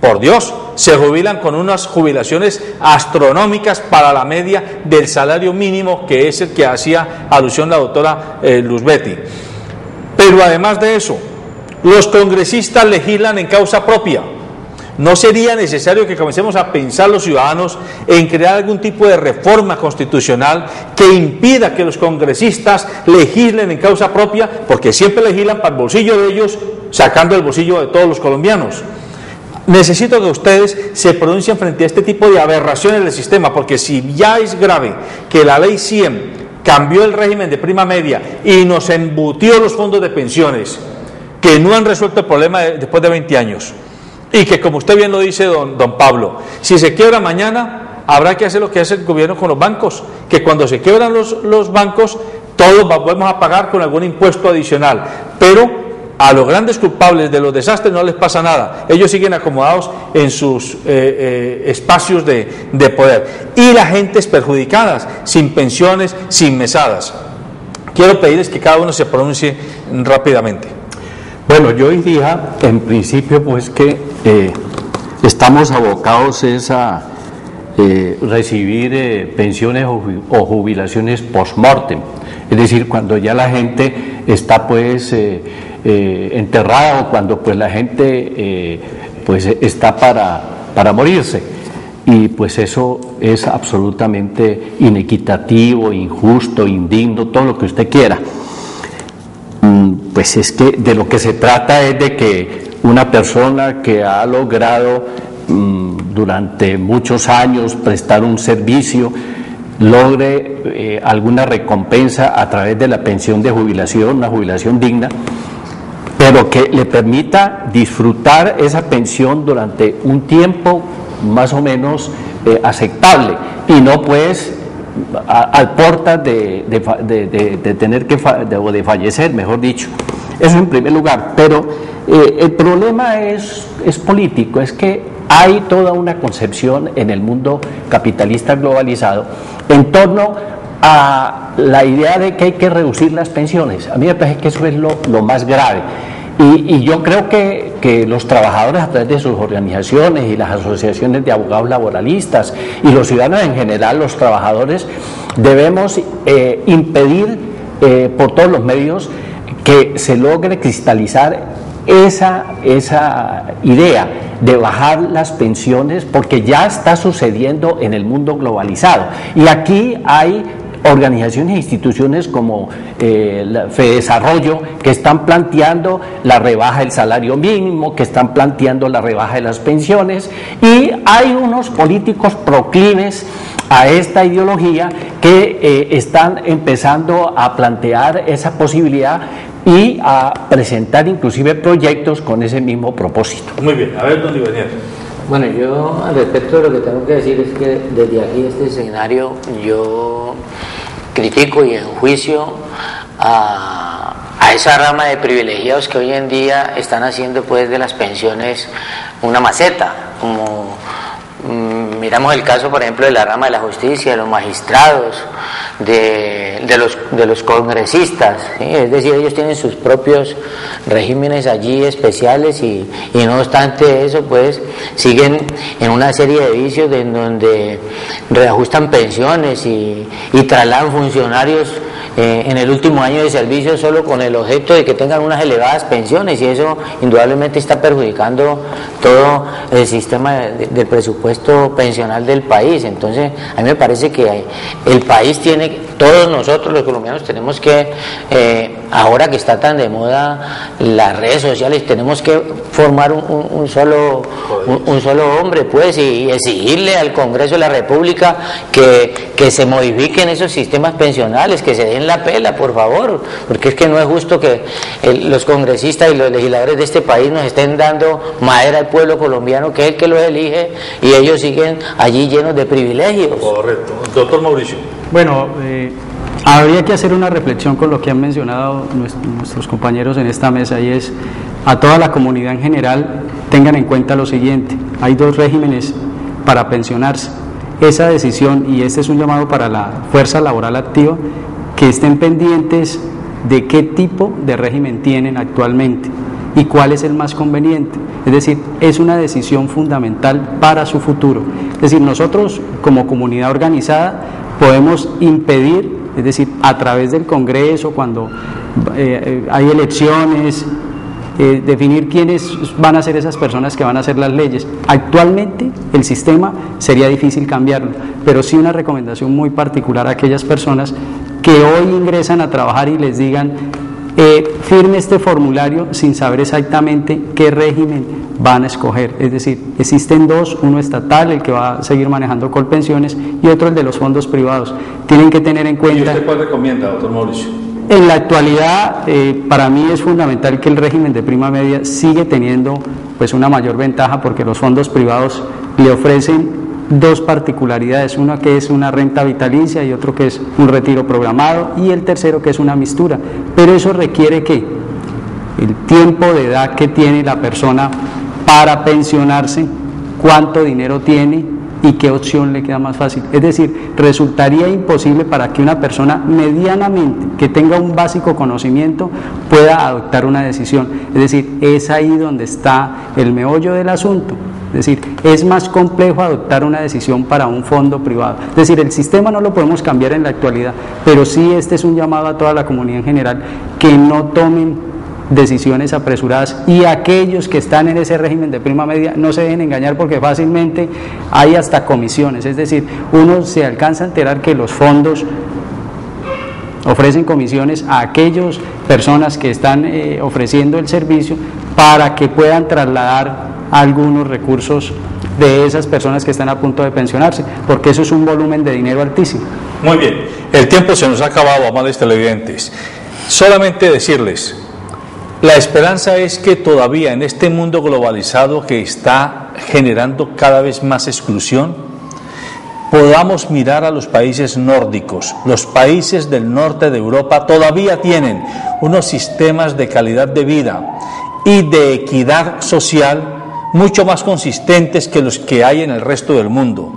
por Dios, se jubilan con unas jubilaciones astronómicas para la media del salario mínimo, que es el que hacía alusión la doctora Luzbetti. Pero además de eso, los congresistas legislan en causa propia. ¿No sería necesario que comencemos a pensar los ciudadanos en crear algún tipo de reforma constitucional que impida que los congresistas legislen en causa propia? Porque siempre legislan para el bolsillo de ellos, sacando el bolsillo de todos los colombianos. Necesito que ustedes se pronuncien frente a este tipo de aberraciones del sistema, porque si ya es grave que la ley 100 cambió el régimen de prima media y nos embutió los fondos de pensiones, que no han resuelto el problema después de 20 años, y que, como usted bien lo dice, don Pablo, si se quiebra mañana, habrá que hacer lo que hace el gobierno con los bancos, que cuando se quiebran los bancos, todos volvemos a pagar con algún impuesto adicional, pero a los grandes culpables de los desastres no les pasa nada, ellos siguen acomodados en sus espacios de poder, y la gente es perjudicada, sin pensiones, sin mesadas. Quiero pedirles que cada uno se pronuncie rápidamente. Bueno, yo diría, en principio, pues que estamos abocados a recibir pensiones o jubilaciones post-mortem, es decir, cuando ya la gente está pues enterrada, o cuando pues la gente pues está para morirse, y pues eso es absolutamente inequitativo, injusto, indigno, todo lo que usted quiera. Pues es que de lo que se trata es de que una persona que ha logrado durante muchos años prestar un servicio logre alguna recompensa a través de la pensión de jubilación, una jubilación digna, pero que le permita disfrutar esa pensión durante un tiempo más o menos aceptable, y no pues al portas de tener que o de fallecer, mejor dicho. Eso en primer lugar. Pero el problema es político, es que hay toda una concepción en el mundo capitalista globalizado en torno a la idea de que hay que reducir las pensiones. A mí me parece que eso es lo más grave. Y yo creo que los trabajadores, a través de sus organizaciones y las asociaciones de abogados laboralistas y los ciudadanos en general, los trabajadores, debemos impedir por todos los medios que se logre cristalizar esa idea de bajar las pensiones, porque ya está sucediendo en el mundo globalizado. Y aquí hay organizaciones e instituciones como la Fedesarrollo, que están planteando la rebaja del salario mínimo, que están planteando la rebaja de las pensiones, y hay unos políticos proclives a esta ideología que están empezando a plantear esa posibilidad y a presentar inclusive proyectos con ese mismo propósito. Muy bien, a ver, don Ibenier. Bueno, yo al respecto de lo que tengo que decir es que desde aquí, este escenario, yo critico y enjuicio a esa rama de privilegiados que hoy en día están haciendo pues de las pensiones una maceta, como miramos el caso, por ejemplo, de la rama de la justicia, de los magistrados, de los congresistas, ¿sí? Es decir, ellos tienen sus propios regímenes allí especiales y no obstante eso, pues siguen en una serie de vicios en donde reajustan pensiones y trasladan funcionarios en el último año de servicio solo con el objeto de que tengan unas elevadas pensiones, y eso indudablemente está perjudicando todo el sistema del presupuesto pensional del país. Entonces a mí me parece que el país tiene, todos nosotros los colombianos tenemos que, ahora que está tan de moda las redes sociales, tenemos que formar un solo hombre pues, y exigirle al Congreso de la República que se modifiquen esos sistemas pensionales, que se den la pela, por favor, porque es que no es justo que los congresistas y los legisladores de este país nos estén dando madera al pueblo colombiano, que es el que los elige, y ellos siguen allí llenos de privilegios. Correcto. Doctor Mauricio. Bueno, habría que hacer una reflexión con lo que han mencionado nuestros compañeros en esta mesa, y es a toda la comunidad en general, tengan en cuenta lo siguiente: hay dos regímenes para pensionarse. Esa decisión, y este es un llamado para la fuerza laboral activa, que estén pendientes de qué tipo de régimen tienen actualmente y cuál es el más conveniente. Es decir, es una decisión fundamental para su futuro. Es decir, nosotros como comunidad organizada podemos impedir, es decir, a través del Congreso, cuando hay elecciones, definir quiénes van a ser esas personas que van a hacer las leyes. Actualmente el sistema sería difícil cambiarlo, pero sí una recomendación muy particular a aquellas personas que hoy ingresan a trabajar y les digan firme este formulario sin saber exactamente qué régimen van a escoger. Es decir, existen dos: uno estatal, el que va a seguir manejando Colpensiones, y otro el de los fondos privados. Tienen que tener en cuenta... ¿Y usted cuál recomienda, doctor Mauricio? En la actualidad, para mí es fundamental que el régimen de prima media sigue teniendo pues una mayor ventaja, porque los fondos privados le ofrecen dos particularidades: una que es una renta vitalicia y otro que es un retiro programado, y el tercero que es una mistura. Pero eso requiere que el tiempo de edad que tiene la persona para pensionarse, cuánto dinero tiene y qué opción le queda más fácil. Es decir, resultaría imposible para que una persona medianamente, que tenga un básico conocimiento, pueda adoptar una decisión. Es decir, es ahí donde está el meollo del asunto. Es decir, es más complejo adoptar una decisión para un fondo privado. Es decir, el sistema no lo podemos cambiar en la actualidad, pero sí este es un llamado a toda la comunidad en general, que no tomen decisiones apresuradas, y aquellos que están en ese régimen de prima media no se dejen engañar, porque fácilmente hay hasta comisiones. Es decir, uno se alcanza a enterar que los fondos ofrecen comisiones a aquellas personas que están ofreciendo el servicio para que puedan trasladar algunos recursos de esas personas que están a punto de pensionarse, porque eso es un volumen de dinero altísimo. Muy bien, el tiempo se nos ha acabado, amables televidentes. Solamente decirles, la esperanza es que todavía en este mundo globalizado que está generando cada vez más exclusión, podamos mirar a los países nórdicos. Los países del norte de Europa todavía tienen unos sistemas de calidad de vida y de equidad social mucho más consistentes que los que hay en el resto del mundo.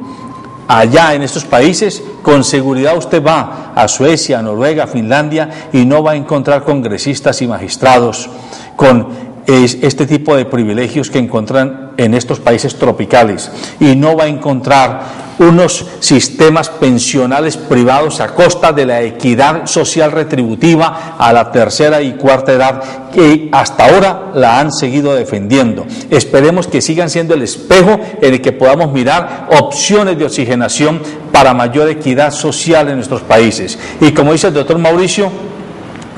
Allá en estos países, con seguridad usted va a Suecia, Noruega, Finlandia, y no va a encontrar congresistas y magistrados con es este tipo de privilegios que encuentran en estos países tropicales y no va a encontrar unos sistemas pensionales privados a costa de la equidad social retributiva a la tercera y cuarta edad que hasta ahora la han seguido defendiendo. Esperemos que sigan siendo el espejo en el que podamos mirar opciones de oxigenación para mayor equidad social en nuestros países. Y como dice el doctor Mauricio,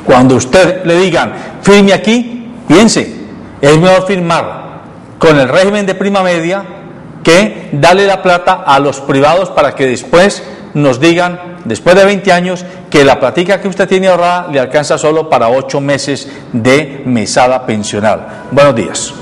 cuando usted le digan firme aquí, piense, es mejor firmar con el régimen de prima media que darle la plata a los privados para que después nos digan, después de 20 años, que la platica que usted tiene ahorrada le alcanza solo para 8 meses de mesada pensional. Buenos días.